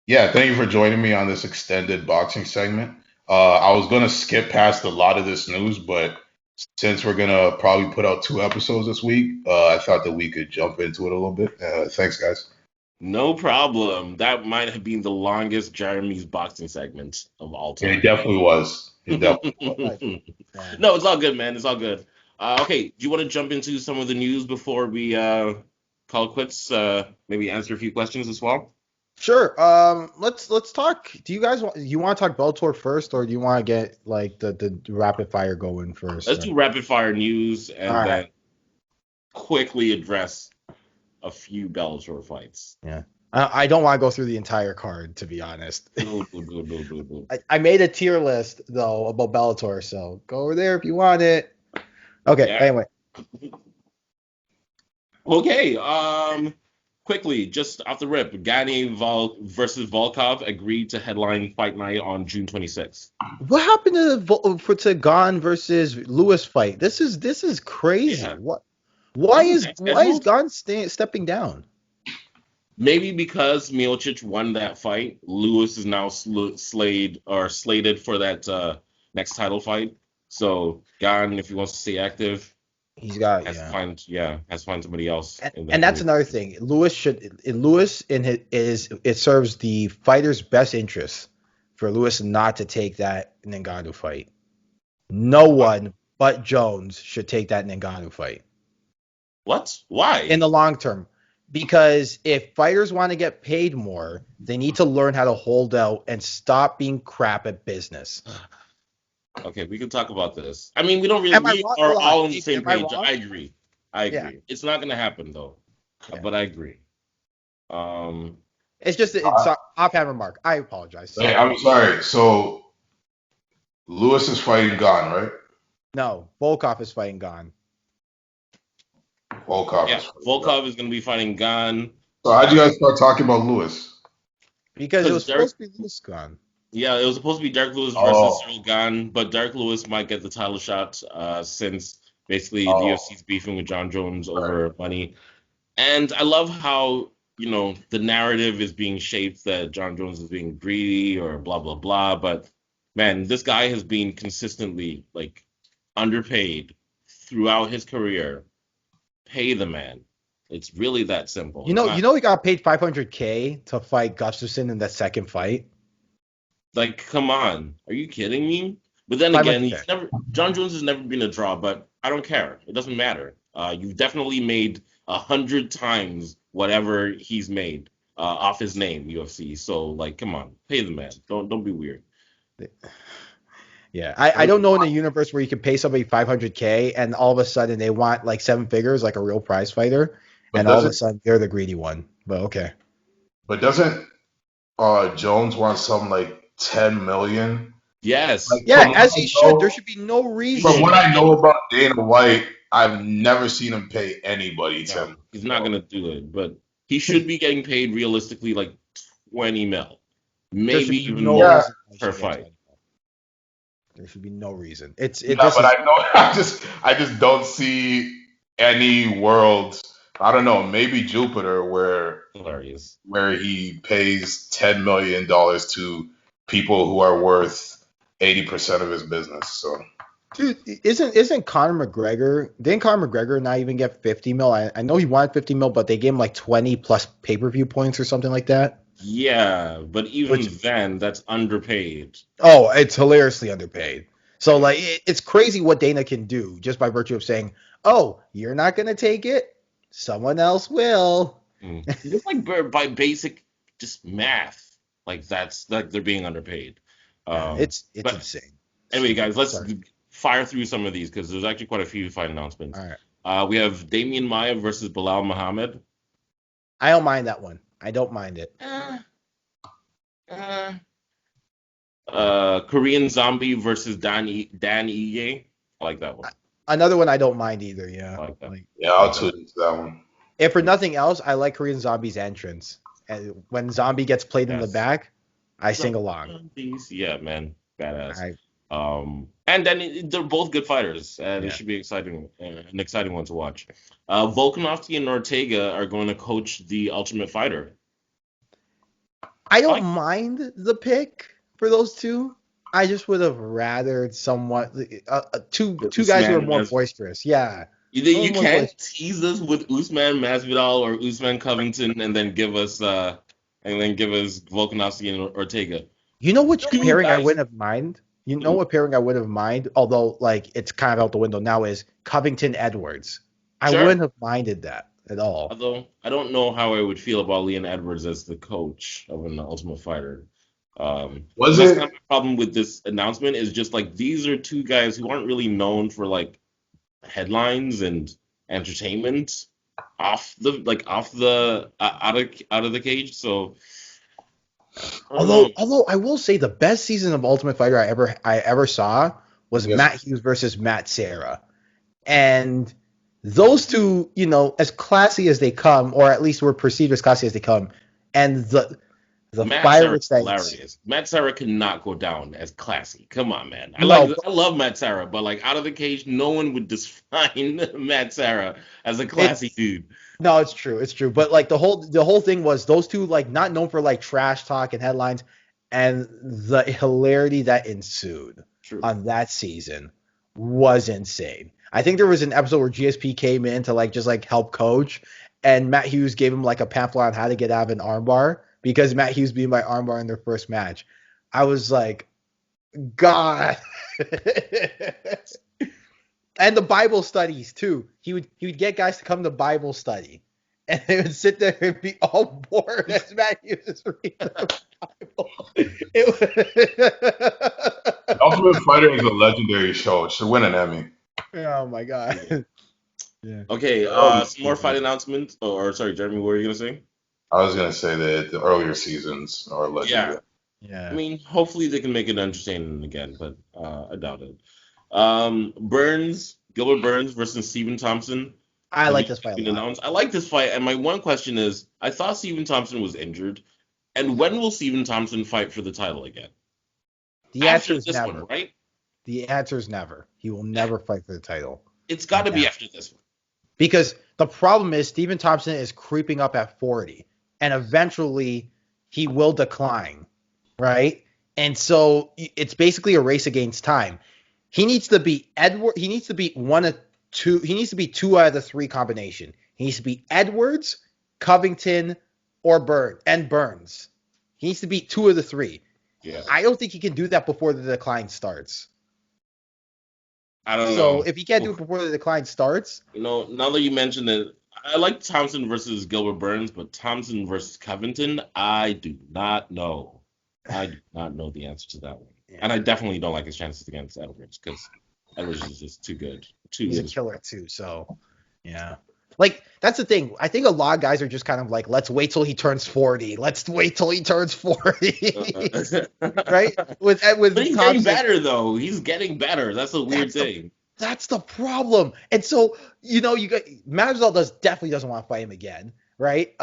Yeah, thank you for joining me on this extended boxing segment. I was going to skip past a lot of this news, but since we're going to probably put out 2 episodes this week, I thought that we could jump into it a little bit. Thanks, guys. No problem. That might have been the longest Jeremy's boxing segment of all time. It definitely was. No, it's all good, man. It's all good. Okay, do you want to jump into some of the news before we call it quits? Maybe answer a few questions as well? Sure. Let's talk. Do you guys want to talk Bellator first, or do you want to get like the rapid fire going first? Let's do rapid fire news and then quickly address a few Bellator fights. Yeah. I don't want to go through the entire card, to be honest. No. I made a tier list though about Bellator, so go over there if you want it. Okay. Yeah. Anyway. Okay. Quickly, just off the rip, Gane versus Volkov agreed to headline Fight Night on June 26th. What happened to Gane versus Lewis fight? This is crazy. Yeah. What? Why is Gane stepping down? Maybe because Miocic won that fight. Lewis is now slated for that next title fight. So Gane, if he wants to stay active, he's got has to find somebody else. And that's another thing. It serves the fighter's best interest for Lewis not to take that Ngannou fight. No one but Jones should take that Ngannou fight. What? Why? In the long term. Because if fighters want to get paid more, they need to learn how to hold out and stop being crap at business. Okay, we can talk about this. I mean, we are all on the same page. I agree. Yeah. It's not going to happen, though. Yeah. But I agree. It's just it's offhand remark. I apologize. Hey, I'm sorry. So, Lewis is fighting Gane, right? No, Volkov is fighting Gane. Volkov is going to be fighting Gane. So how'd you guys start talking about Lewis? Because it was supposed to be Lewis Gane. Yeah, it was supposed to be Derek Lewis versus Cyril Gane, but Derek Lewis might get the title shot since basically the UFC's beefing with John Jones over money. And I love how, the narrative is being shaped that John Jones is being greedy or blah, blah, blah. But, man, this guy has been consistently, underpaid throughout his career. Pay the man. It's really that simple. He got paid $500K to fight Gustafsson in that second fight. Come on. Are you kidding me? But then again, John Jones has never been a draw, but I don't care. It doesn't matter. You've definitely made 100 times whatever he's made off his name, UFC. So, come on. Pay the man. Don't be weird. Yeah, I don't know in a universe where you can pay somebody $500K and all of a sudden they want 7 figures like a real prize fighter, and all of a sudden they're the greedy one. But okay. But doesn't Jones want something 10 million? Yes. As he should. There should be no reason. From what I know about Dana White, I've never seen him pay anybody 10. He's not gonna do it, but he should be getting paid realistically 20 mil. Maybe even no more reason per fight. There should be no reason. I know. I just don't see any world. I don't know. Maybe Jupiter, Hilarious. where he pays $10 million to people who are worth 80% of his business. So, dude, isn't Conor McGregor? Didn't Conor McGregor not even get 50 mil? I know he wanted 50 mil, but they gave him like 20 plus pay-per-view points or something like that. Yeah, but even then, that's underpaid. Oh, it's hilariously underpaid. So like, it's crazy what Dana can do just by virtue of saying, "Oh, you're not gonna take it, someone else will." Just like by basic just math, like that's like they're being underpaid. It's But insane. anyway, guys, let's Sorry. fire through some of these because there's actually quite a few fight announcements. All right. We have Damian Maia versus Bilal Muhammad. I don't mind that one. I don't mind it. Korean Zombie versus Dan Ige. I like that one. Another one I don't mind either. Yeah. I like that. yeah, I'll tune into that one. If for nothing else, I like Korean Zombie's entrance. And when Zombie gets played in the back, I sing along. Yeah, man, badass. And then they're both good fighters, and it should be exciting, an exciting one to watch. Volkanovski and Ortega are going to coach the Ultimate Fighter. I don't mind the pick for those two. I just would have rathered somewhat two guys who are more boisterous. Yeah. You can't tease us with Usman Masvidal or Usman Covington and then give us Volkanovski and Ortega. You know which pairing I wouldn't have mind? You know what pairing I would have mind? Although like it's kind of out the window now is Covington Edwards. I wouldn't have minded that at all. Although I don't know how I would feel about Leon Edwards as the coach of an Ultimate Fighter. That's kind of my problem with this announcement is just like these are two guys who aren't really known for like headlines and entertainment out of the cage. So although I will say the best season of Ultimate Fighter I ever saw was Matt Hughes versus Matt Serra, and those two, you know, as classy as they come, or at least were perceived as classy as they come, and the fireworks that hilarious. Matt Serra cannot go down as classy. Come on, man. I love Matt Serra, but like out of the cage, no one would define Matt Serra as a classy dude. No, it's true. But like the whole thing was those two like not known for like trash talk and headlines, and the hilarity that ensued on that season was insane. I think there was an episode where GSP came in to like just like help coach, and Matt Hughes gave him like a pamphlet on how to get out of an armbar because Matt Hughes beat him by armbar in their first match. I was like, God. And the Bible studies too. He would get guys to come to Bible study, and they would sit there and be all bored as Matt Hughes is reading the Bible. Ultimate Fighter is a legendary show. It should win an Emmy. Oh my God. Yeah. Okay. Some more fight announcements. Or sorry, Jeremy, what were you gonna say? I was gonna say that the earlier seasons are legendary. Yeah. I mean, hopefully they can make it entertaining again, but I doubt it. Gilbert Burns versus Stephen Thompson. I like this fight. I like this fight, and my one question is, I thought Stephen Thompson was injured, and when will Stephen Thompson fight for the title again? The answer is never. One, right? The answer is never. He will never fight for the title. It's got to be after this one. Because the problem is Stephen Thompson is creeping up at 40, and eventually he will decline, right? And so it's basically a race against time. He needs to be Edward. He needs to be one of two. He needs to be two out of the three combination. He needs to be Edwards, Covington, or Burns. He needs to be two of the three. Yeah. I don't think he can do that before the decline starts. I don't know. So if he can't do it before the decline starts, you know, now that you mentioned it, I like Thompson versus Gilbert Burns, but Thompson versus Covington, I do not know. I do not know the answer to that one. Yeah. And I definitely don't like his chances against Edwards because Edwards is just too good. He's a killer too. So, yeah. Like, that's the thing. I think a lot of guys are just kind of like, let's wait till he turns 40. Let's wait till he turns 40. Right? But he's getting better, though. He's getting better. That's a weird thing. That's the problem. And so, you know, Masvidal definitely doesn't want to fight him again, right?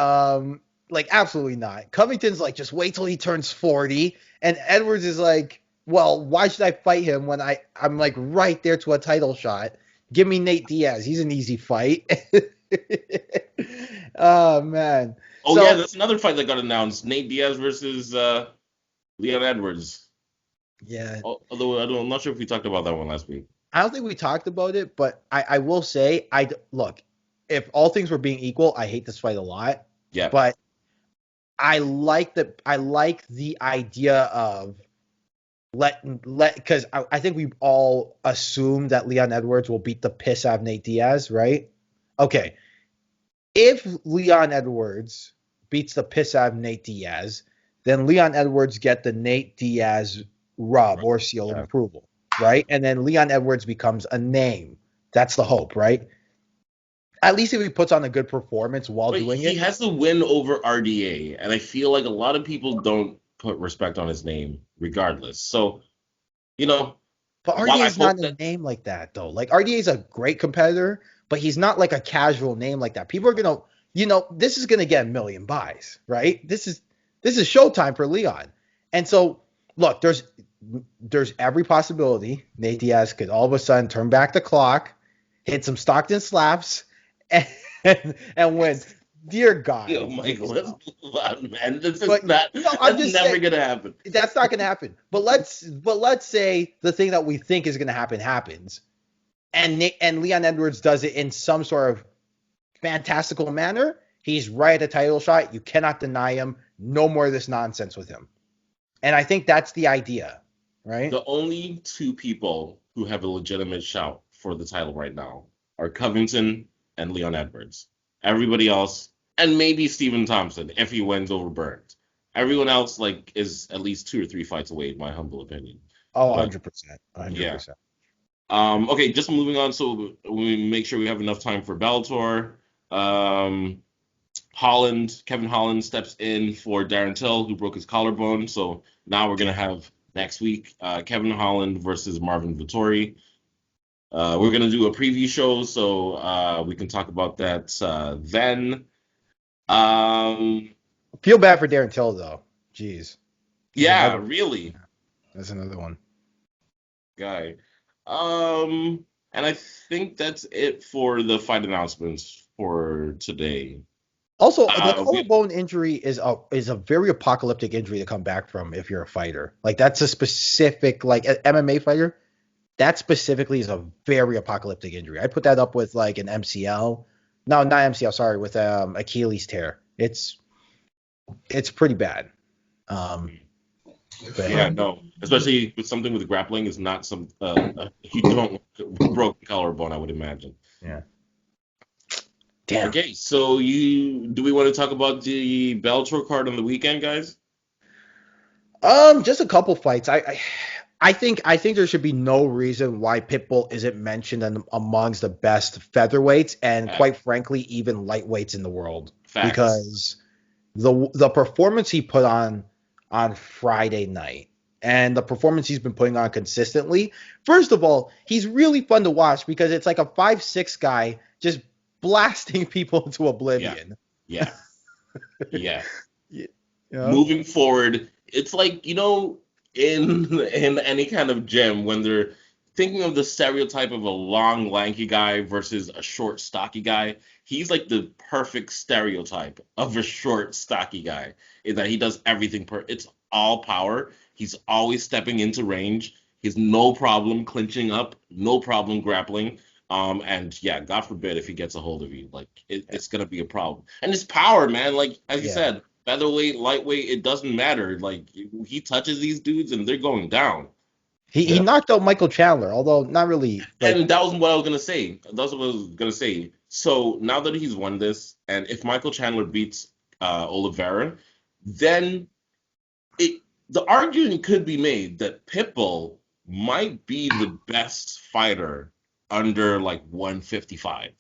Like, absolutely not. Covington's like, just wait till he turns 40. And Edwards is like, well, why should I fight him when I'm like right there to a title shot? Give me Nate Diaz. He's an easy fight. Oh, man. Oh, yeah, that's another fight that got announced. Nate Diaz versus Leon Edwards. Yeah. Although I'm not sure if we talked about that one last week. I don't think we talked about it, but I will say, look, if all things were being equal, I hate this fight a lot. Yeah. But I like the idea of because I think we all assume that Leon Edwards will beat the piss out of Nate Diaz, right? Okay. If Leon Edwards beats the piss out of Nate Diaz, then Leon Edwards get the Nate Diaz rub or seal of approval, right? And then Leon Edwards becomes a name. That's the hope, right? At least if he puts on a good performance while doing it. He has the win over RDA, and I feel like a lot of people don't put respect on his name regardless. So, but RDA is not a name like that, though. Like, RDA is a great competitor, but he's not like a casual name like that. People are going to, this is going to get a million buys, right? This is showtime for Leon. And so, look, there's every possibility Nate Diaz could all of a sudden turn back the clock, hit some Stockton slaps, and win. Dear God. Yo, Michael, let's move on, man. That's never gonna happen. That's not gonna happen. But let's say the thing that we think is gonna happen happens, and Leon Edwards does it in some sort of fantastical manner. He's right at a title shot. You cannot deny him. No more of this nonsense with him. And I think that's the idea, right? The only two people who have a legitimate shout for the title right now are Covington and Leon Edwards. Everybody else, and maybe Stephen Thompson if he wins over Burns. Everyone else is at least 2 or 3 fights away, in my humble opinion. Oh, 100%. 100%. Yeah. Okay, just moving on, so we make sure we have enough time for Bellator. Kevin Holland steps in for Darren Till, who broke his collarbone. So now we're gonna have next week Kevin Holland versus Marvin Vettori. We're going to do a preview show, so we can talk about that then. Feel bad for Darren Till, though. Jeez. Really. That's another one. Guy. And I think that's it for the fight announcements for today. Also, the collarbone injury is a very apocalyptic injury to come back from if you're a fighter. Like, that's a specific, an MMA fighter. That specifically is a very apocalyptic injury. I put that up with an MCL. No, not MCL. Sorry, with Achilles tear. It's pretty bad. Especially with something with grappling is not some you don't broken collarbone, I would imagine. Yeah. Damn. Okay, so do we want to talk about the Bellator card on the weekend, guys? Just a couple fights. I think there should be no reason why Pitbull isn't mentioned amongst the best featherweights and, quite frankly, even lightweights in the world. Facts. Because the performance he put on Friday night and the performance he's been putting on consistently, first of all, he's really fun to watch because it's like a 5'6" guy just blasting people into oblivion. Yeah. Moving forward, it's like, in any kind of gym when they're thinking of the stereotype of a long, lanky guy versus a short, stocky guy, he's like the perfect stereotype of a short, stocky guy, in that he does everything. It's all power. He's always stepping into range. He's no problem clinching up, no problem grappling. And yeah, God forbid if he gets a hold of you, it's gonna be a problem. And his power, man, as you said, featherweight, lightweight, it doesn't matter. He touches these dudes and they're going down. He knocked out Michael Chandler, although not really. And that was what I was gonna say. So now that he's won this, and if Michael Chandler beats Oliveira, then the argument could be made that Pitbull might be the best fighter under 155.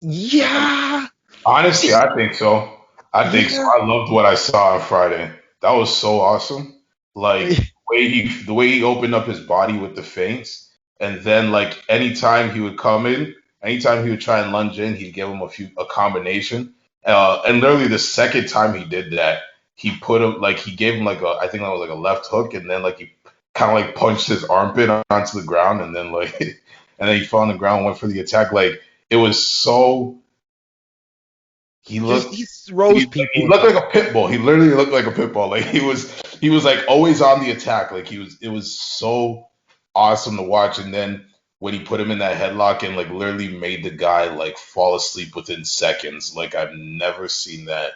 Yeah. Honestly, I think so. I think so. I loved what I saw on Friday. That was so awesome. The way he opened up his body with the feints, and then anytime he would come in, anytime he would try and lunge in, he'd give him a combination. And literally the second time he did that, he put him like he gave him like I think that was like a left hook, and then like he kind of like punched his armpit onto the ground, and then like and then he fell on the ground and went for the attack. Like it was so. He looked. He throws people. He looked like a pit bull. He literally looked like a pit bull. Like he was like always on the attack. Like it was so awesome to watch. And then when he put him in that headlock and like literally made the guy like fall asleep within seconds. Like I've never seen that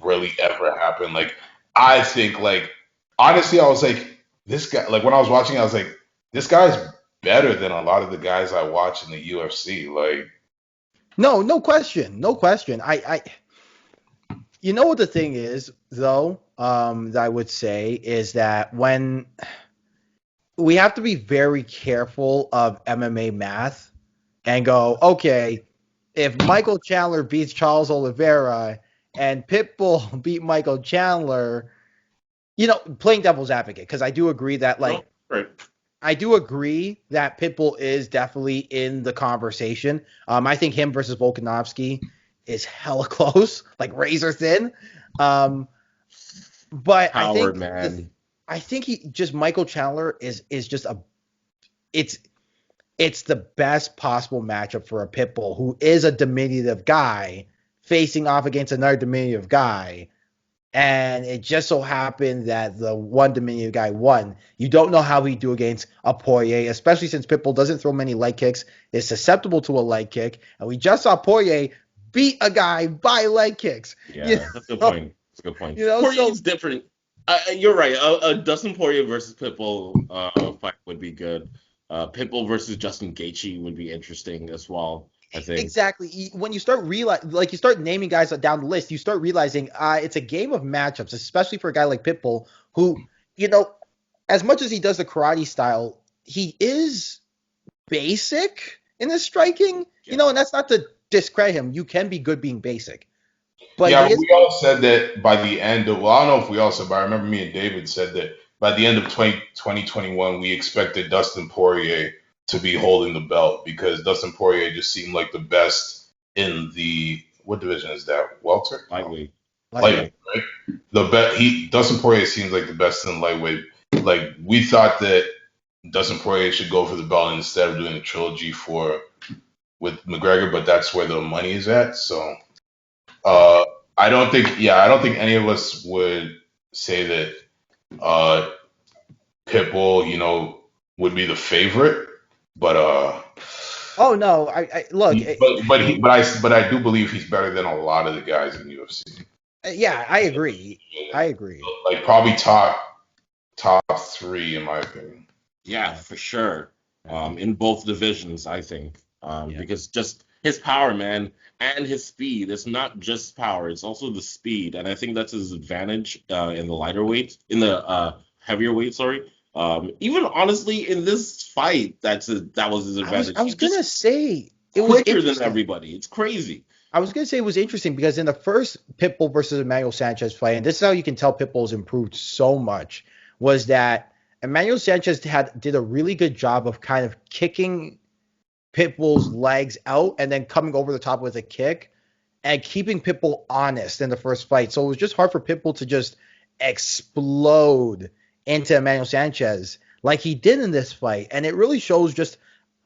really ever happen. Like I think like honestly, I was like this guy. Like when I was watching, I was like this guy's better than a lot of the guys I watch in the UFC. Like. No question. You know what the thing is, though, that I would say is that when we have to be very careful of MMA math and go, okay, if Michael Chandler beats Charles Oliveira and Pitbull beat Michael Chandler, playing devil's advocate, because I do agree that, like, right. I do agree that Pitbull is definitely in the conversation. I think him versus Volkanovski is hella close, like razor thin. But Power, I think Michael Chandler is just it's the best possible matchup for a Pitbull who is a diminutive guy facing off against another diminutive guy. And it just so happened that the one diminutive guy won. You don't know how he'd do against a Poirier, especially since Pitbull doesn't throw many leg kicks, is susceptible to a leg kick. And we just saw Poirier beat a guy by leg kicks. Yeah, that's a good point. That's a good point. Poirier's different. You're right. Dustin Poirier versus Pitbull fight would be good. Pitbull versus Justin Gaethje would be interesting as well. I think. Exactly. When you start you start naming guys down the list, you start realizing it's a game of matchups, especially for a guy like Pitbull, who, as much as he does the karate style, he is basic in his striking, and that's not to discredit him. You can be good being basic. But we all said that by the end of, I don't know if we all said, but I remember me and David said that by the end of 2021, we expected Dustin Poirier to be holding the belt because Dustin Poirier just seemed like the best in the what division is that? Welter? Lightweight. Lightweight, right? Dustin Poirier seems like the best in lightweight. Like we thought that Dustin Poirier should go for the belt instead of doing a trilogy with McGregor, but that's where the money is at. So I don't think any of us would say that Pitbull, would be the favorite. But oh no, I look. But I do believe he's better than a lot of the guys in UFC. Yeah, I agree. I agree. Like probably top 3 in my opinion. Yeah, for sure. In both divisions, I think. Because just his power, man, and his speed. It's not just power; it's also the speed, and I think that's his advantage in the lighter weight, in the heavier weight. Sorry. Even honestly, in this fight, that was his advantage. I was gonna say it was quicker than everybody. It's crazy. I was gonna say it was interesting because in the first Pitbull versus Emmanuel Sanchez fight, and this is how you can tell Pitbull's improved so much, was that Emmanuel Sanchez did a really good job of kind of kicking Pitbull's legs out and then coming over the top with a kick and keeping Pitbull honest in the first fight. So it was just hard for Pitbull to just explode into Emmanuel Sanchez like he did in this fight. And it really shows just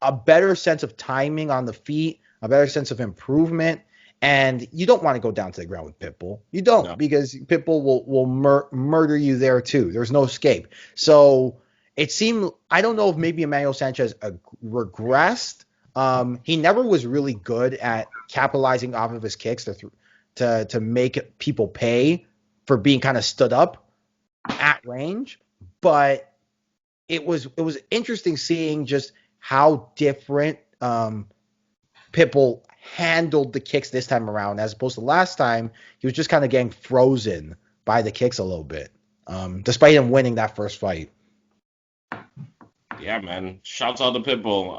a better sense of timing on the feet, a better sense of improvement. And you don't want to go down to the ground with Pitbull. You don't, because Pitbull will murder you there too. There's no escape. So it seemed, I don't know if maybe Emmanuel Sanchez regressed. He never was really good at capitalizing off of his kicks to make people pay for being kind of stood up at range. But it was interesting seeing just how different Pitbull handled the kicks this time around, as opposed to last time. He was just kind of getting frozen by the kicks a little bit, despite him winning that first fight. Yeah, man. Shouts out to Pitbull.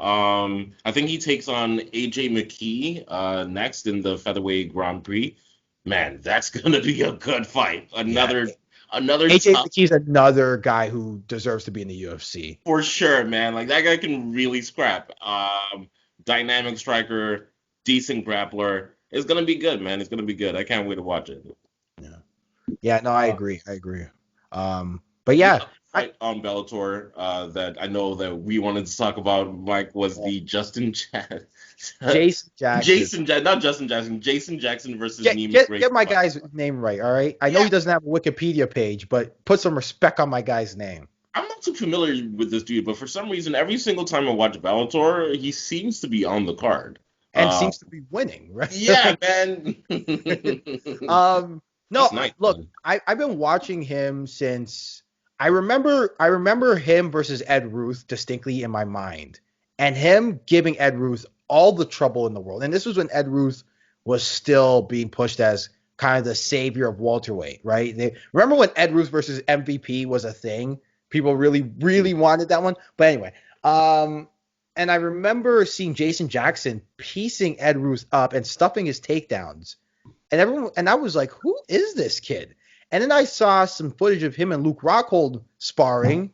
I think he takes on AJ McKee next in the featherweight Grand Prix. Man, that's gonna be a good fight. Another AJ McKee's another guy who deserves to be in the UFC. For sure, man. Like that guy can really scrap. Dynamic striker, decent grappler. It's gonna be good, man. It's gonna be good. I can't wait to watch it. Yeah. No, I agree. But The yeah, other fight on Bellator that I know that we wanted to talk about, Mike, was the Jason Jackson. Not Justin Jackson, Jason Jackson versus Get Neiman Gracie. get my guy's name right, all right? I know he doesn't have a Wikipedia page, but put some respect on my guy's name. I'm not too familiar with this dude, but for some reason, every single time I watch Bellator, he seems to be on the card. And seems to be winning, right? Yeah, man. No, nice, look, man. I've been watching him since I remember him versus Ed Ruth distinctly in my mind, and him giving Ed Ruth all the trouble in the world. And this was when Ed Ruth was still being pushed as kind of the savior of welterweight, right? Remember when Ed Ruth versus MVP was a thing? People really, really wanted that one. But anyway, and I remember seeing Jason Jackson piecing Ed Ruth up and stuffing his takedowns. And I was like, who is this kid? And then I saw some footage of him and Luke Rockhold sparring,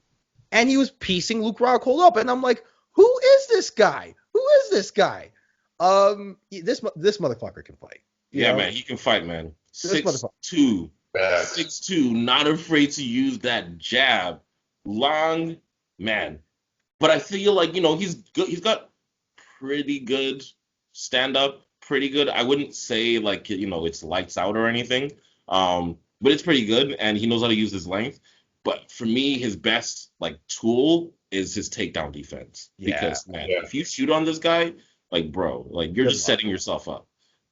and he was piecing Luke Rockhold up. And I'm like, who is this guy? Who is this guy? This motherfucker can fight. Yeah, man, he can fight, man. 6'2", 6'2", not afraid to use that jab. Long, man. But I feel like, he's good. He's got pretty good stand-up, pretty good. I wouldn't say, like, it's lights out or anything. But it's pretty good, and he knows how to use his length. But for me, his best, like, tool is his takedown defense. Because, man, if you shoot on this guy, like, bro, like, you're just setting yourself up.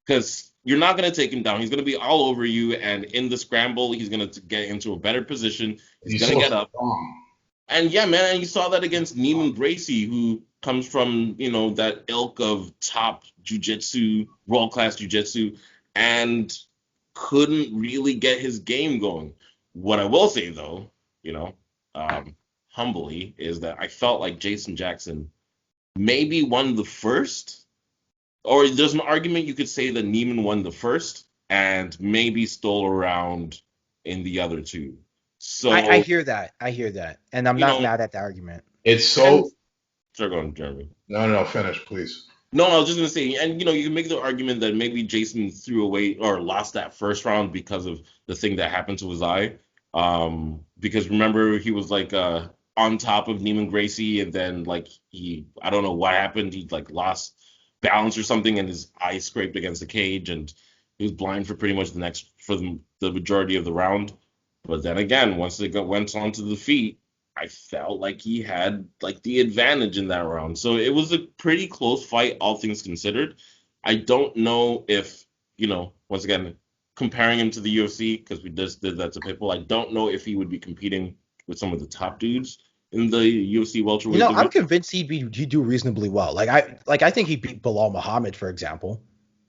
Because you're not going to take him down. He's going to be all over you, and in the scramble, he's going to get into a better position. He's going to get up. And yeah, man, and you saw that against Neiman Gracie, who comes from, that ilk of top jiu-jitsu, world-class jiu-jitsu, and couldn't really get his game going. What I will say, though, humbly, is that I felt like Jason Jackson maybe won the first, or there's an argument you could say that Neiman won the first and maybe stole around in the other two. So I hear that, and I'm not mad at the argument. It's so. Sure, go on, Jeremy. No, finish, please. No, I was just gonna say, and you can make the argument that maybe Jason threw away or lost that first round because of the thing that happened to his eye. Because remember he was like on top of Neiman Gracie, and then like I don't know what happened, he like lost balance or something, and his eye scraped against the cage, and he was blind for pretty much the majority of the round. But then again, once they went onto the feet, I felt like he had like the advantage in that round. So it was a pretty close fight, all things considered. I don't know if, once again, comparing him to the UFC, because we just did that to Pitbull, I don't know if he would be competing with some of the top dudes in the UFC welterweight. I'm convinced he'd do reasonably well. I think he'd beat Bilal Muhammad, for example.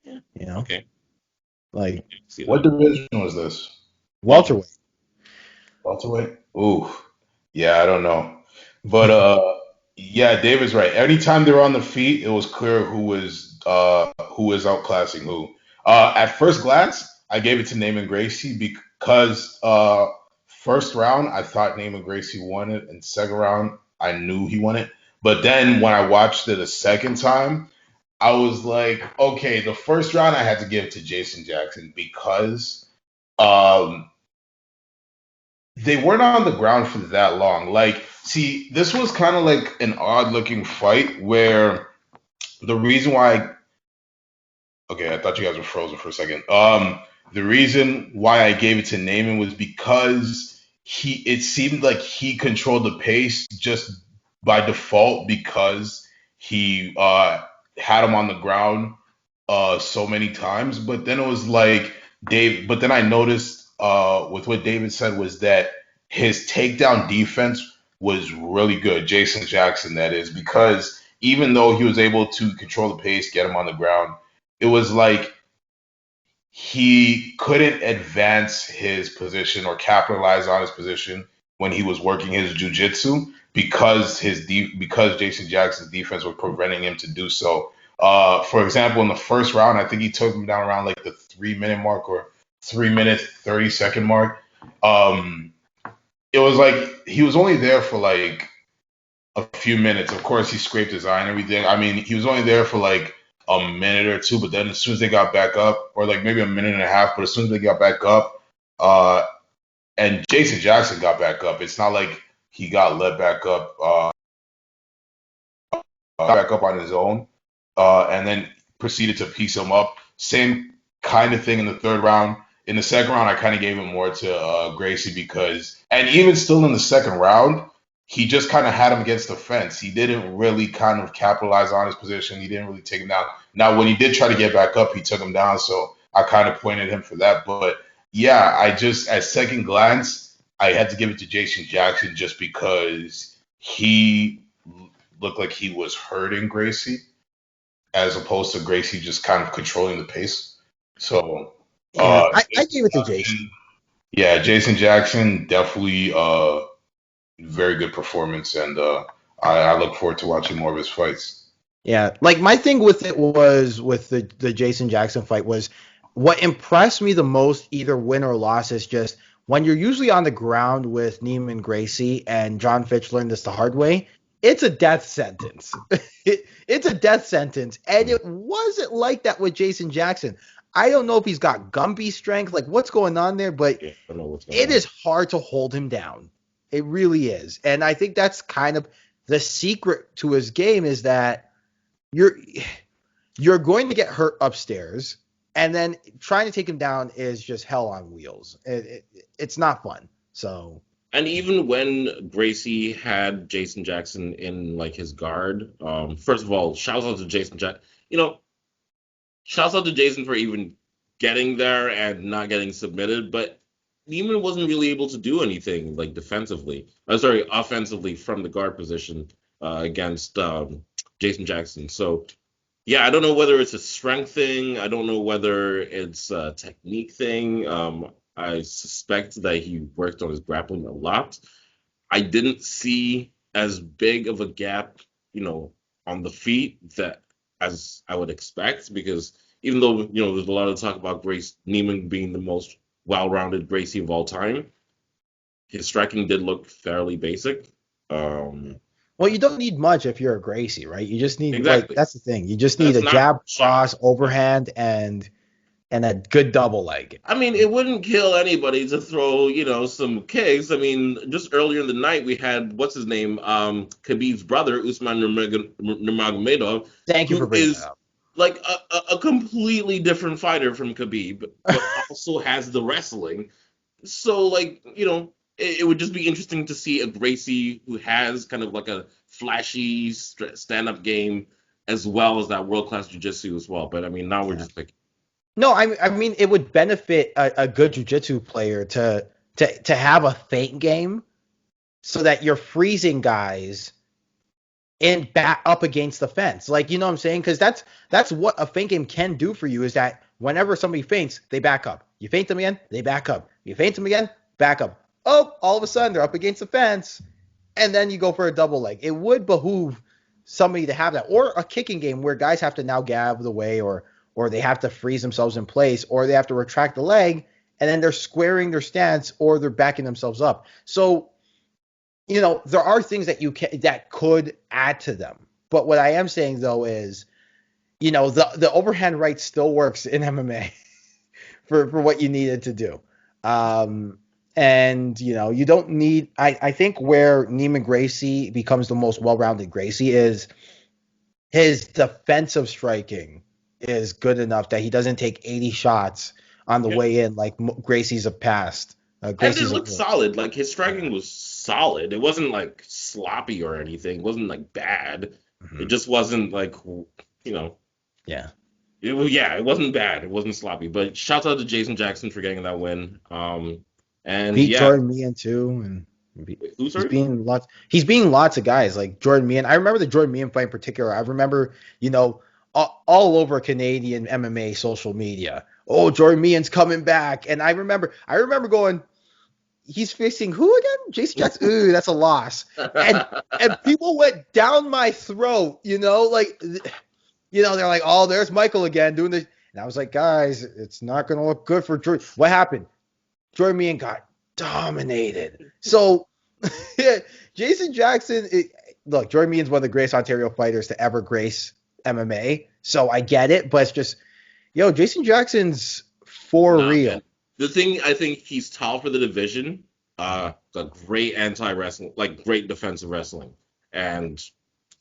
Yeah. Okay. Like, what division was this? Welterweight. Welterweight? Ooh. Yeah, I don't know. But yeah, David's right. Anytime they were on the feet, it was clear who was outclassing who. At first glance, I gave it to Neiman Gracie because first round I thought Neiman Gracie won it, and second round I knew he won it. But then when I watched it a second time, I was like, okay, the first round I had to give to Jason Jackson because they weren't on the ground for that long. Like, see, this was kind of like an odd looking fight where the reason why. Okay, I thought you guys were frozen for a second. The reason why I gave it to Neiman was because it seemed like he controlled the pace just by default because he had him on the ground so many times. But then it was like but then I noticed with what David said was that his takedown defense was really good. Jason Jackson, that is, because even though he was able to control the pace, get him on the ground, it was like he couldn't advance his position or capitalize on his position when he was working his jiu-jitsu because Jason Jackson's defense was preventing him to do so. For example, in the first round, I think he took him down around like the 3-minute mark or 3-minute 30-second mark. It was like he was only there for like a few minutes. Of course, he scraped his eye and everything. I mean, he was only there for like a minute or two, but then as soon as they got back up, or like maybe a minute and a half, but as soon as they got back up, and Jason Jackson got back up, it's not like he got let back up on his own, and then proceeded to piece him up. Same kind of thing in the third round. In the second round, I kind of gave it more to Gracie because, and even still in the second round, he just kind of had him against the fence. He didn't really kind of capitalize on his position. He didn't really take him down. Now, when he did try to get back up, he took him down. So I kind of pointed him for that. But yeah, I just, at second glance, I had to give it to Jason Jackson just because he looked like he was hurting Gracie as opposed to Gracie just kind of controlling the pace. So I gave it to Jason. Yeah, Jason Jackson, definitely very good performance, and I look forward to watching more of his fights. Yeah, like my thing with it was with the Jason Jackson fight was what impressed me the most, either win or loss, is just when you're usually on the ground with Neiman Gracie, and John Fitch learned this the hard way, it's a death sentence. It's a death sentence, and it wasn't like that with Jason Jackson. I don't know if he's got Gumby strength, like what's going on there, but it is hard to hold him down. It really is. And I think that's kind of the secret to his game is that you're going to get hurt upstairs, and then trying to take him down is just hell on wheels. It's not fun. So. And even when Gracie had Jason Jackson in like his guard, first of all, shouts out to Jason Jackson. Shouts out to Jason for even getting there and not getting submitted, but Neiman wasn't really able to do anything like offensively from the guard position against Jason Jackson. So, yeah, I don't know whether it's a strength thing. I don't know whether it's a technique thing. I suspect that he worked on his grappling a lot. I didn't see as big of a gap, on the feet that as I would expect, because even though, there's a lot of talk about Neiman being the most well-rounded Gracie of all time, his striking did look fairly basic. Well, you don't need much if you're a Gracie, right? You just need, that's the thing. You just need a jab, cross, overhand, and a good double leg. I mean, it wouldn't kill anybody to throw, some kicks. I mean, just earlier in the night, we had, what's his name? Khabib's brother, Usman Nurmagomedov. Thank you for bringing that up. Like a completely different fighter from Khabib, but also has the wrestling. So, it would just be interesting to see a Gracie who has kind of like a flashy stand-up game as well as that world-class jiu-jitsu as well. But, I mean, now we're just like... No, I mean, it would benefit a good jiu-jitsu player to have a feint game so that you're freezing guys and back up against the fence. Like, you know what I'm saying? Because that's what a feint game can do for you, is that whenever somebody feints, they back up. You feint them again, they back up. You feint them again, back up. Oh, all of a sudden they're up against the fence, and then you go for a double leg. It would behoove somebody to have that, or a kicking game where guys have to now gab the way, or they have to freeze themselves in place, or they have to retract the leg, and then they're squaring their stance, or they're backing themselves up. So, there are things that could add to them. But what I am saying though is, the overhand right still works in MMA for what you needed to do. And you don't need. I think where Neiman Gracie becomes the most well-rounded Gracie is his defensive striking is good enough that he doesn't take 80 shots on the way in like Gracie's have passed. And it looked solid. Like, his striking was solid. It wasn't like sloppy or anything. It wasn't like bad. Mm-hmm. It just wasn't like, Yeah. It wasn't bad. It wasn't sloppy. But shout out to Jason Jackson for getting that win. And beat Jordan Meehan too, and he's beating lots of guys like Jordan Meehan. I remember the Jordan Meehan fight in particular. I remember, all over Canadian MMA social media. Oh, Jordan Meehan's coming back, and I remember going, he's facing who again? Jason Jackson. Ooh, that's a loss. And people went down my throat, they're like, oh, there's Michael again doing this. And I was like, guys, it's not going to look good for Jordan. What happened? Jordan Meehan got dominated. So, Jason Jackson, look, Jordan Meehan's one of the greatest Ontario fighters to ever grace MMA. So I get it, but it's just, Jason Jackson's for real. Man. The thing, I think he's tall for the division. Got great anti-wrestling, like great defensive wrestling, and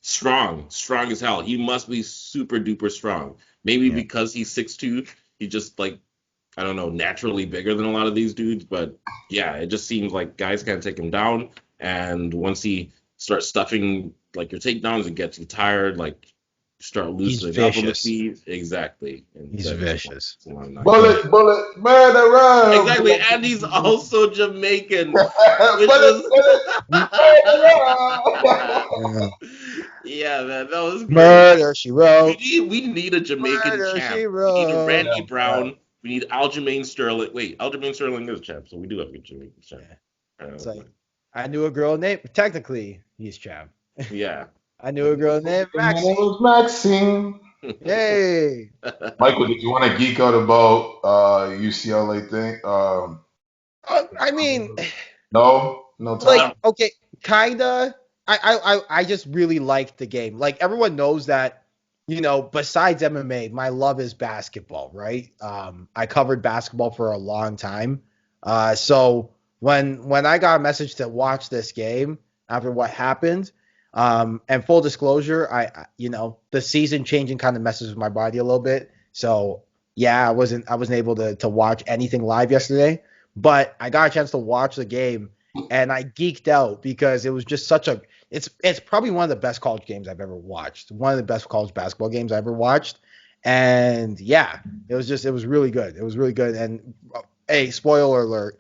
strong as hell. He must be super duper strong. Maybe because he's 6'2", he just like, I don't know, naturally bigger than a lot of these dudes. But yeah, it just seems like guys can't take him down. And once he starts stuffing like your takedowns, it gets you tired. Like start losing up on the feet. Exactly. And he's vicious. Bullet, murderer. Exactly, and he's also Jamaican. Yeah, man, that was great. Murder, she wrote. We need a Jamaican champ. We need a Randy Brown. We need Aljamain Sterling. Wait, Aljamain Sterling is champ, so we do have a Jamaican champ. It's like, I knew a girl named, technically, he's champ. Yeah. I knew a girl named Maxine. Hey. Michael, did you want to geek out about UCLA thing? I mean, no time. Like, okay, kinda. I just really liked the game. Like everyone knows that, besides MMA, my love is basketball, right? I covered basketball for a long time. So when I got a message to watch this game after what happened, and full disclosure, I the season changing kind of messes with my body a little bit. So yeah, I wasn't able to watch anything live yesterday, but I got a chance to watch the game and I geeked out because it was just it's probably one of the best college games I've ever watched. One of the best college basketball games I ever watched. And yeah, it was really good. It was really good. And hey, spoiler alert,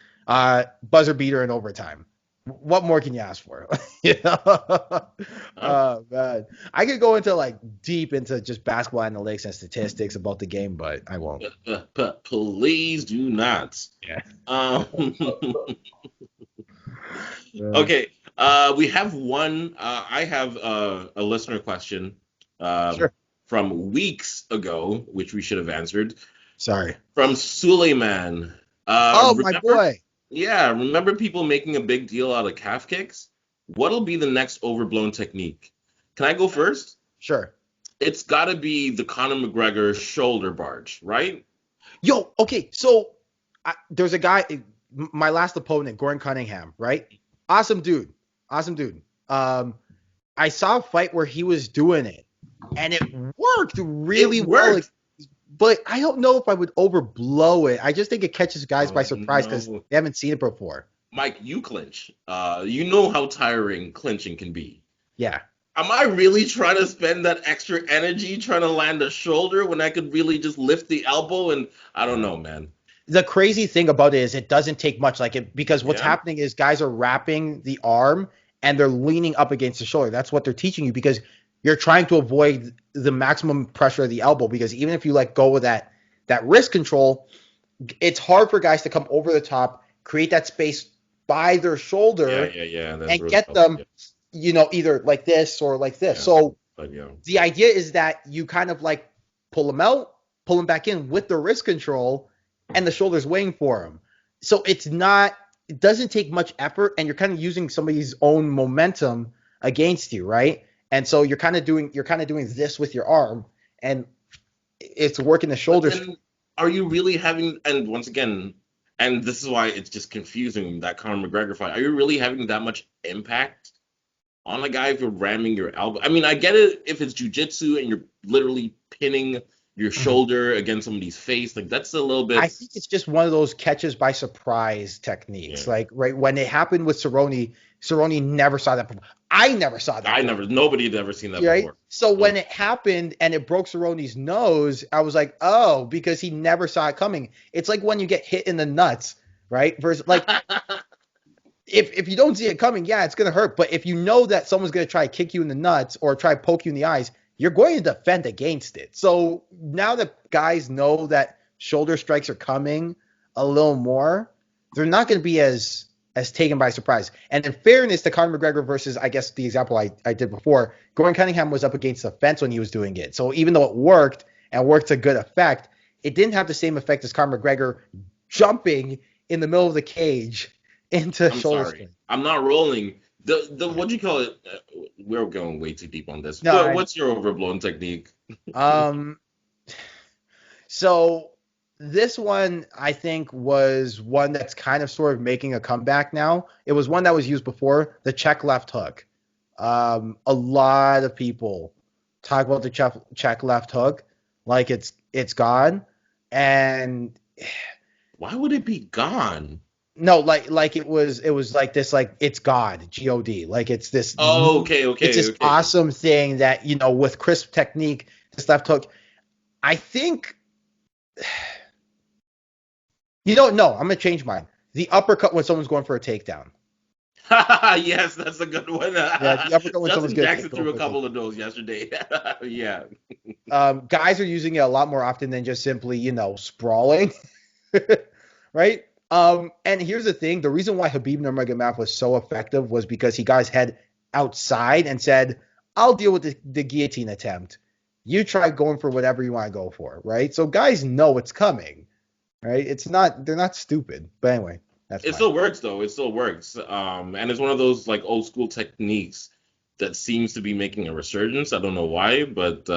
buzzer beater in overtime. What more can you ask for? Oh man, I could go into deep into just basketball analytics and statistics about the game, but I won't. Please do not. Yeah. Okay. We have one. I have a listener question from weeks ago, which we should have answered. Sorry. From Suleiman. My boy. Yeah, remember people making a big deal out of calf kicks? What'll be the next overblown technique? Can I go first? Sure. It's got to be the Conor McGregor shoulder barge, right? Yo, okay, so there's a guy, my last opponent, Gordon Cunningham, right? Awesome dude. I saw a fight where he was doing it, and it worked really well. But I don't know if I would overblow it. I just think it catches guys by surprise because they haven't seen it before. Mike, you clinch. You know how tiring clinching can be. Yeah. Am I really trying to spend that extra energy trying to land a shoulder when I could really just lift the elbow? And I don't know, man. The crazy thing about it is it doesn't take much because what's happening is guys are wrapping the arm and they're leaning up against the shoulder. That's what they're teaching you because you're trying to avoid the maximum pressure of the elbow because even if you let go of that wrist control, it's hard for guys to come over the top, create that space by their shoulder and really get them, either like this or like this. So the idea is that you kind of pull them out, pull them back in with the wrist control and the shoulder's waiting for them. So it doesn't take much effort and you're kind of using somebody's own momentum against you, right? And so you're kind of doing this with your arm, and it's working the shoulders. Are you really having? And once again, and this is why it's just confusing that Conor McGregor fight. Are you really having that much impact on a guy if you're ramming your elbow? I mean, I get it if it's jiu-jitsu and you're literally pinning your shoulder against somebody's face. That's a little bit. I think it's just one of those catches by surprise techniques. Yeah. Right when it happened with Cerrone never saw that before. I never saw that. Nobody had ever seen that before. So when it happened and it broke Cerrone's nose, I was like, oh, because he never saw it coming. It's like when you get hit in the nuts, right? Versus if you don't see it coming, yeah, it's gonna hurt. But if you know that someone's gonna try to kick you in the nuts or try to poke you in the eyes, you're going to defend against it. So now that guys know that shoulder strikes are coming a little more, they're not going to be as taken by surprise. And in fairness to Conor McGregor versus, I guess, the example I did before, Gordon Cunningham was up against the fence when he was doing it. So even though it worked and worked to good effect, it didn't have the same effect as Conor McGregor jumping in the middle of the cage into shoulder strike. I'm not rolling The what do you call it? We're going way too deep on this. No, What's your overblown technique? So this one I think was one that's kind of sort of making a comeback now. It was one that was used before, the check left hook. A lot of people talk about the check left hook like it's gone, and why would it be gone? No, like it was like this, like it's God, God, like it's this. Oh, okay. It's this awesome thing that with crisp technique, this left hook. I think no, I'm gonna change mine. The uppercut when someone's going for a takedown. Yes, that's a good one. Yeah, the uppercut when someone's Jackson threw a couple of those yesterday. Yeah. Guys are using it a lot more often than just simply sprawling, right? And here's the thing: the reason why Khabib Nurmagomedov was so effective was because he got his head outside and said, "I'll deal with the guillotine attempt. You try going for whatever you want to go for," right? So guys know it's coming, right? They're not stupid. But anyway, it still works though. It still works. And it's one of those like old school techniques that seems to be making a resurgence. I don't know why, but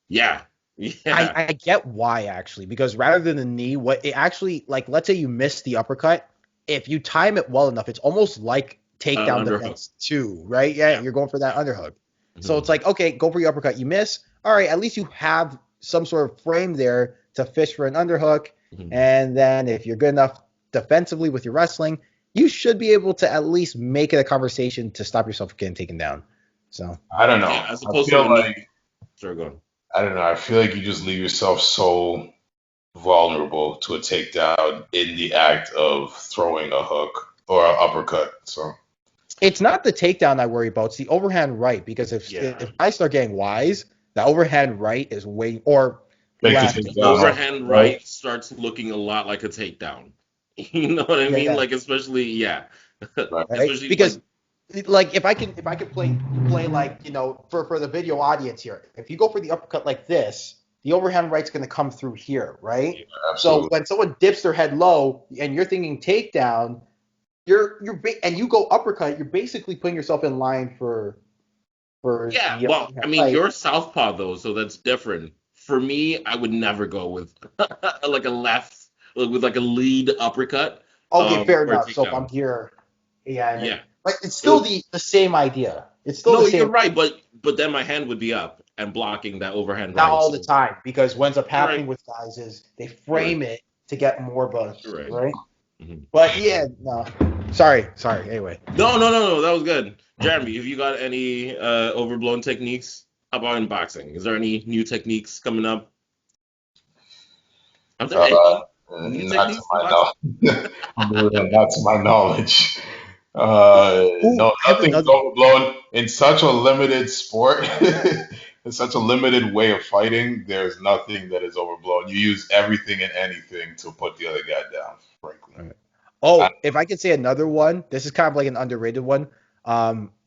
yeah. Yeah. I get why, actually, because rather than the knee, what it actually, like, let's say you miss the uppercut, if you time it well enough, it's almost like takedown defense too, right? Yeah, you're going for that underhook. Mm-hmm. So it's like, okay, go for your uppercut, you miss. All right, at least you have some sort of frame there to fish for an underhook. Mm-hmm. And then if you're good enough defensively with your wrestling, you should be able to at least make it a conversation to stop yourself from getting taken down. So I don't know. Yeah, as opposed to like, sure, go on. I don't know. I feel like you just leave yourself so vulnerable to a takedown in the act of throwing a hook or an uppercut. So it's not the takedown I worry about. It's the overhand right, because if I start getting wise, the overhand right is way or left. The overhand right starts looking a lot like a takedown. You know what I mean? Like especially right. Especially because. Like if I can play like for the video audience here, if you go for the uppercut like this, the overhand right's going to come through here, right? Yeah, so when someone dips their head low and you're thinking takedown, and you go uppercut, you're basically putting yourself in line for yeah. Well, I mean, you're southpaw though, so that's different. For me, I would never go with like a left with like a lead uppercut. Okay, fair enough. So if I'm here, yeah. Like it's still the same idea. It's still the same. You're right, but then my hand would be up and blocking that overhand right. Not all the time, because what ends up happening with guys is they frame it to get more of a right. Mm-hmm. But yeah, no. Sorry. Anyway. No. That was good. Jeremy, have you got any overblown techniques? How about in boxing? Is there any new techniques coming up? Are there any new techniques? Not to my knowledge. No, nothing's overblown in such a limited sport. In such a limited way of fighting, there's nothing that is overblown. You use everything and anything to put the other guy down, frankly. Right. Oh, if I could say another one, this is kind of like an underrated one.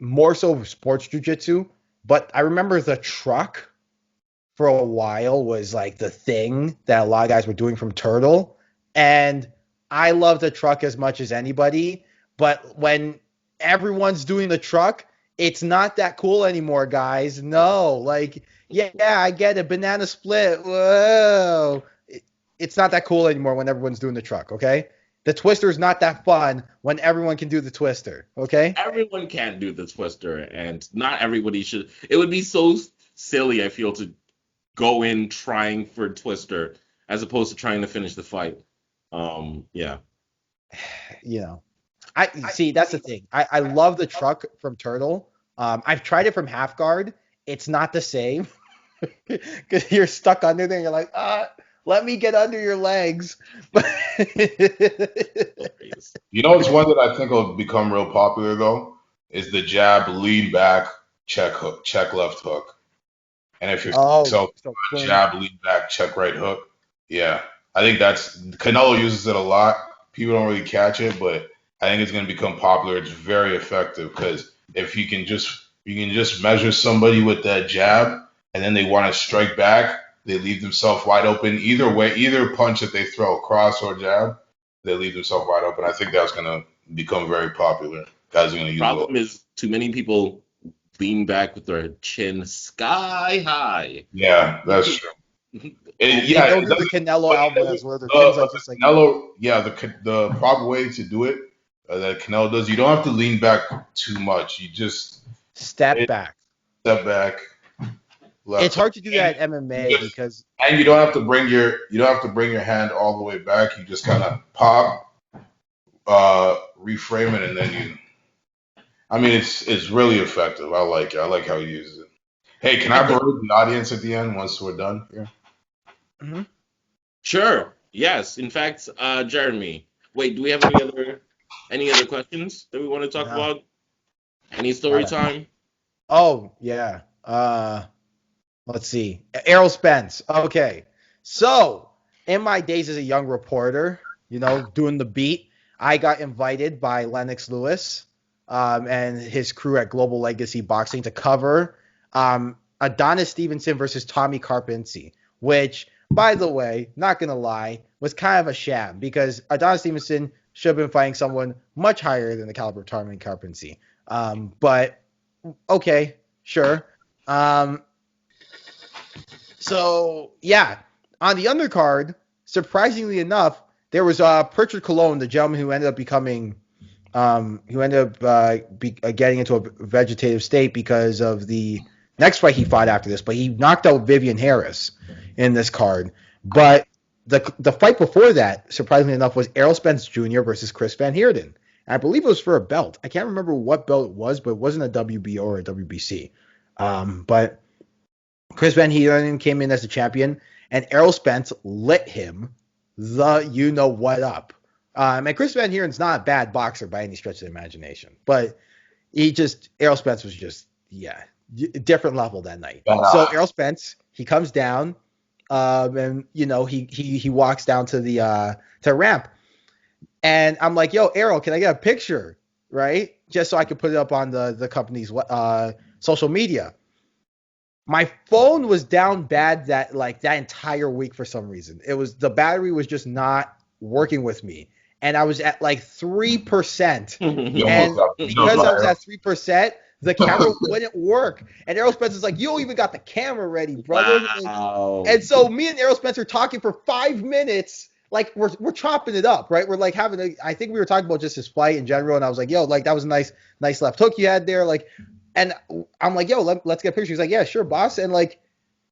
More so sports jiu-jitsu, but I remember the truck for a while was like the thing that a lot of guys were doing from Turtle, and I love the truck as much as anybody. But when everyone's doing the truck, it's not that cool anymore, guys. No, like, yeah, I get it. Banana split. Whoa. It's not that cool anymore when everyone's doing the truck, okay? The twister is not that fun when everyone can do the twister, okay? Everyone can do the twister, and not everybody should. It would be so silly, I feel, to go in trying for twister as opposed to trying to finish the fight. Yeah. I see. That's the thing. I love the truck from Turtle. I've tried it from half guard. It's not the same because you're stuck under there. And you're like, let me get under your legs. You know, it's one that I think will become real popular though. Is the jab, lean back, check hook, check left hook. And if you're jab, lean back, check right hook. Yeah, I think Canelo uses it a lot. People don't really catch it, but I think it's going to become popular. It's very effective because if you can just measure somebody with that jab and then they want to strike back, they leave themselves wide open. Either way, either punch that they throw, cross or jab, they leave themselves wide open. I think that's going to become very popular. guys are going to use Problem is, too many people lean back with their chin sky high. Yeah, that's true. They don't do the Canelo Alvarez where their chin's like just like Canelo. Yeah, the proper way to do it that Canelo does, you don't have to lean back too much. You just step back. Step back. Left. It's hard to do that at MMA because you don't have to bring your hand all the way back. You just kind of pop, reframe it, and then you. I mean, it's really effective. I like it. I like how he uses it. Hey, can I berate the audience at the end once we're done here? Mm-hmm. Sure. Yes. In fact, Jeremy. Wait, do we have any other questions that we want to talk about? Any story time? Oh yeah. Let's see. Errol Spence. Okay. So in my days as a young reporter, doing the beat, I got invited by Lennox Lewis and his crew at Global Legacy Boxing to cover Adonis Stevenson versus Tommy Karpinski, which, by the way, not going to lie, was kind of a sham because Adonis Stevenson should have been fighting someone much higher than the caliber of Tommy Karpinski. But, okay, sure. So, yeah, on the undercard, surprisingly enough, there was Pritchard Colon, the gentleman who ended up getting into a vegetative state because of the next fight he fought after this, but he knocked out Vivian Harris in this card. But the fight before that, surprisingly enough, was Errol Spence Jr. versus Chris Van Heerden. I believe it was for a belt. I can't remember what belt it was, but it wasn't a WBO or a WBC. But Chris Van Heerden came in as the champion, and Errol Spence lit him the you-know-what up. And Chris Van Heerden's not a bad boxer by any stretch of the imagination, but Errol Spence was just, different level that night. So Errol Spence, he comes down, and he walks down to the ramp, and I'm like, yo, Errol, can I get a picture, right? Just so I could put it up on the company's social media. My phone was down bad that entire week for some reason. The battery was just not working with me. And I was at 3%. And because I was at 3%, the camera wouldn't work. And Errol Spence is like, you don't even got the camera ready, brother. Wow. And so me and Errol Spence are talking for 5 minutes. We're chopping it up, right? We're I think we were talking about just his fight in general. And I was like, yo, that was a nice left hook you had there. And I'm like, yo, let's get a picture. He's like, yeah, sure, boss. And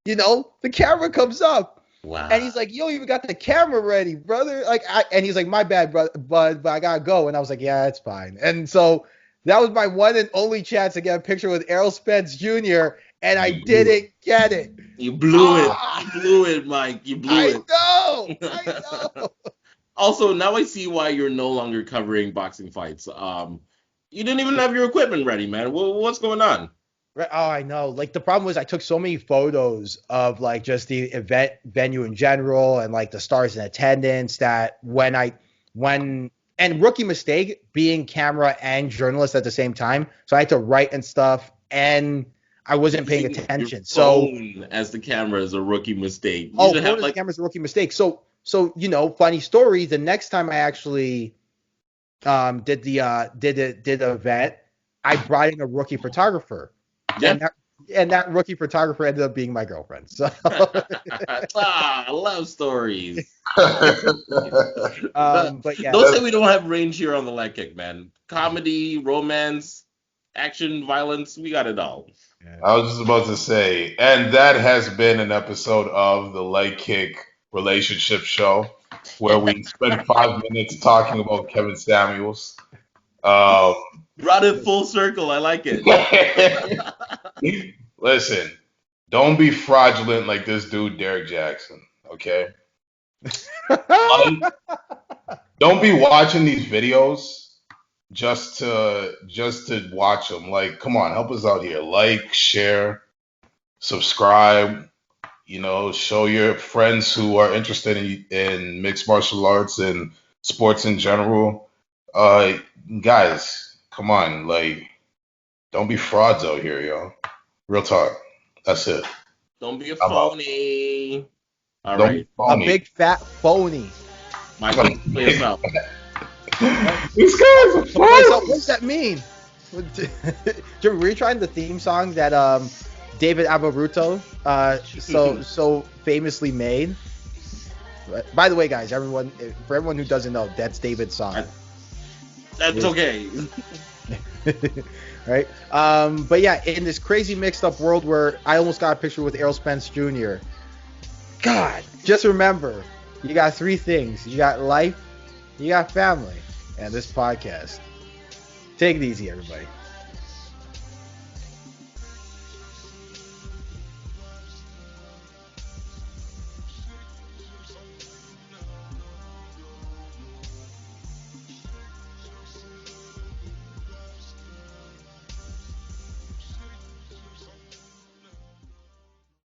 the camera comes up. Wow. And he's like, yo, you got the camera ready, brother. And he's like, my bad, brother, but I gotta go. And I was like, yeah, it's fine. And so that was my one and only chance to get a picture with Errol Spence Jr. And I didn't get it. You blew it. You blew it, Mike. You blew it. I know. Also, now I see why you're no longer covering boxing fights. You didn't even have your equipment ready, man. What's going on? Oh, I know. The problem was I took so many photos of just the event venue in general and the stars in attendance that and rookie mistake being camera and journalist at the same time. So I had to write and stuff and I wasn't paying attention. Your phone as the camera is a rookie mistake. Phone as the camera is a rookie mistake. So funny story. The next time I actually did the event, I brought in a rookie photographer. Yeah. And that rookie photographer ended up being my girlfriend. So love stories. But yeah. Don't say we don't have range here on the Leg Kick, man. Comedy, romance, action, violence, we got it all. Yeah. I was just about to say, and that has been an episode of the Leg Kick Relationship Show, where we spent 5 minutes talking about Kevin Samuels. Brought it full circle. I like it. Listen, don't be fraudulent like this dude, Derek Jackson. Okay. Don't be watching these videos just to watch them. Come on, help us out here. Share, subscribe. Show your friends who are interested in mixed martial arts and sports in general. Guys. Come on, don't be frauds out here, yo. Real talk. That's it. Don't be a phony. All don't right. A big fat phony. Michael, play us out. These guys are phony. What does that mean? Were you trying the theme song that David Abaruto so famously made? By the way, guys, for everyone who doesn't know, that's David's song. That's okay. Right? But yeah, in this crazy mixed up world where I almost got a picture with Errol Spence Jr., God, just remember, you got three things. You got life, you got family, and this podcast. Take it easy, everybody.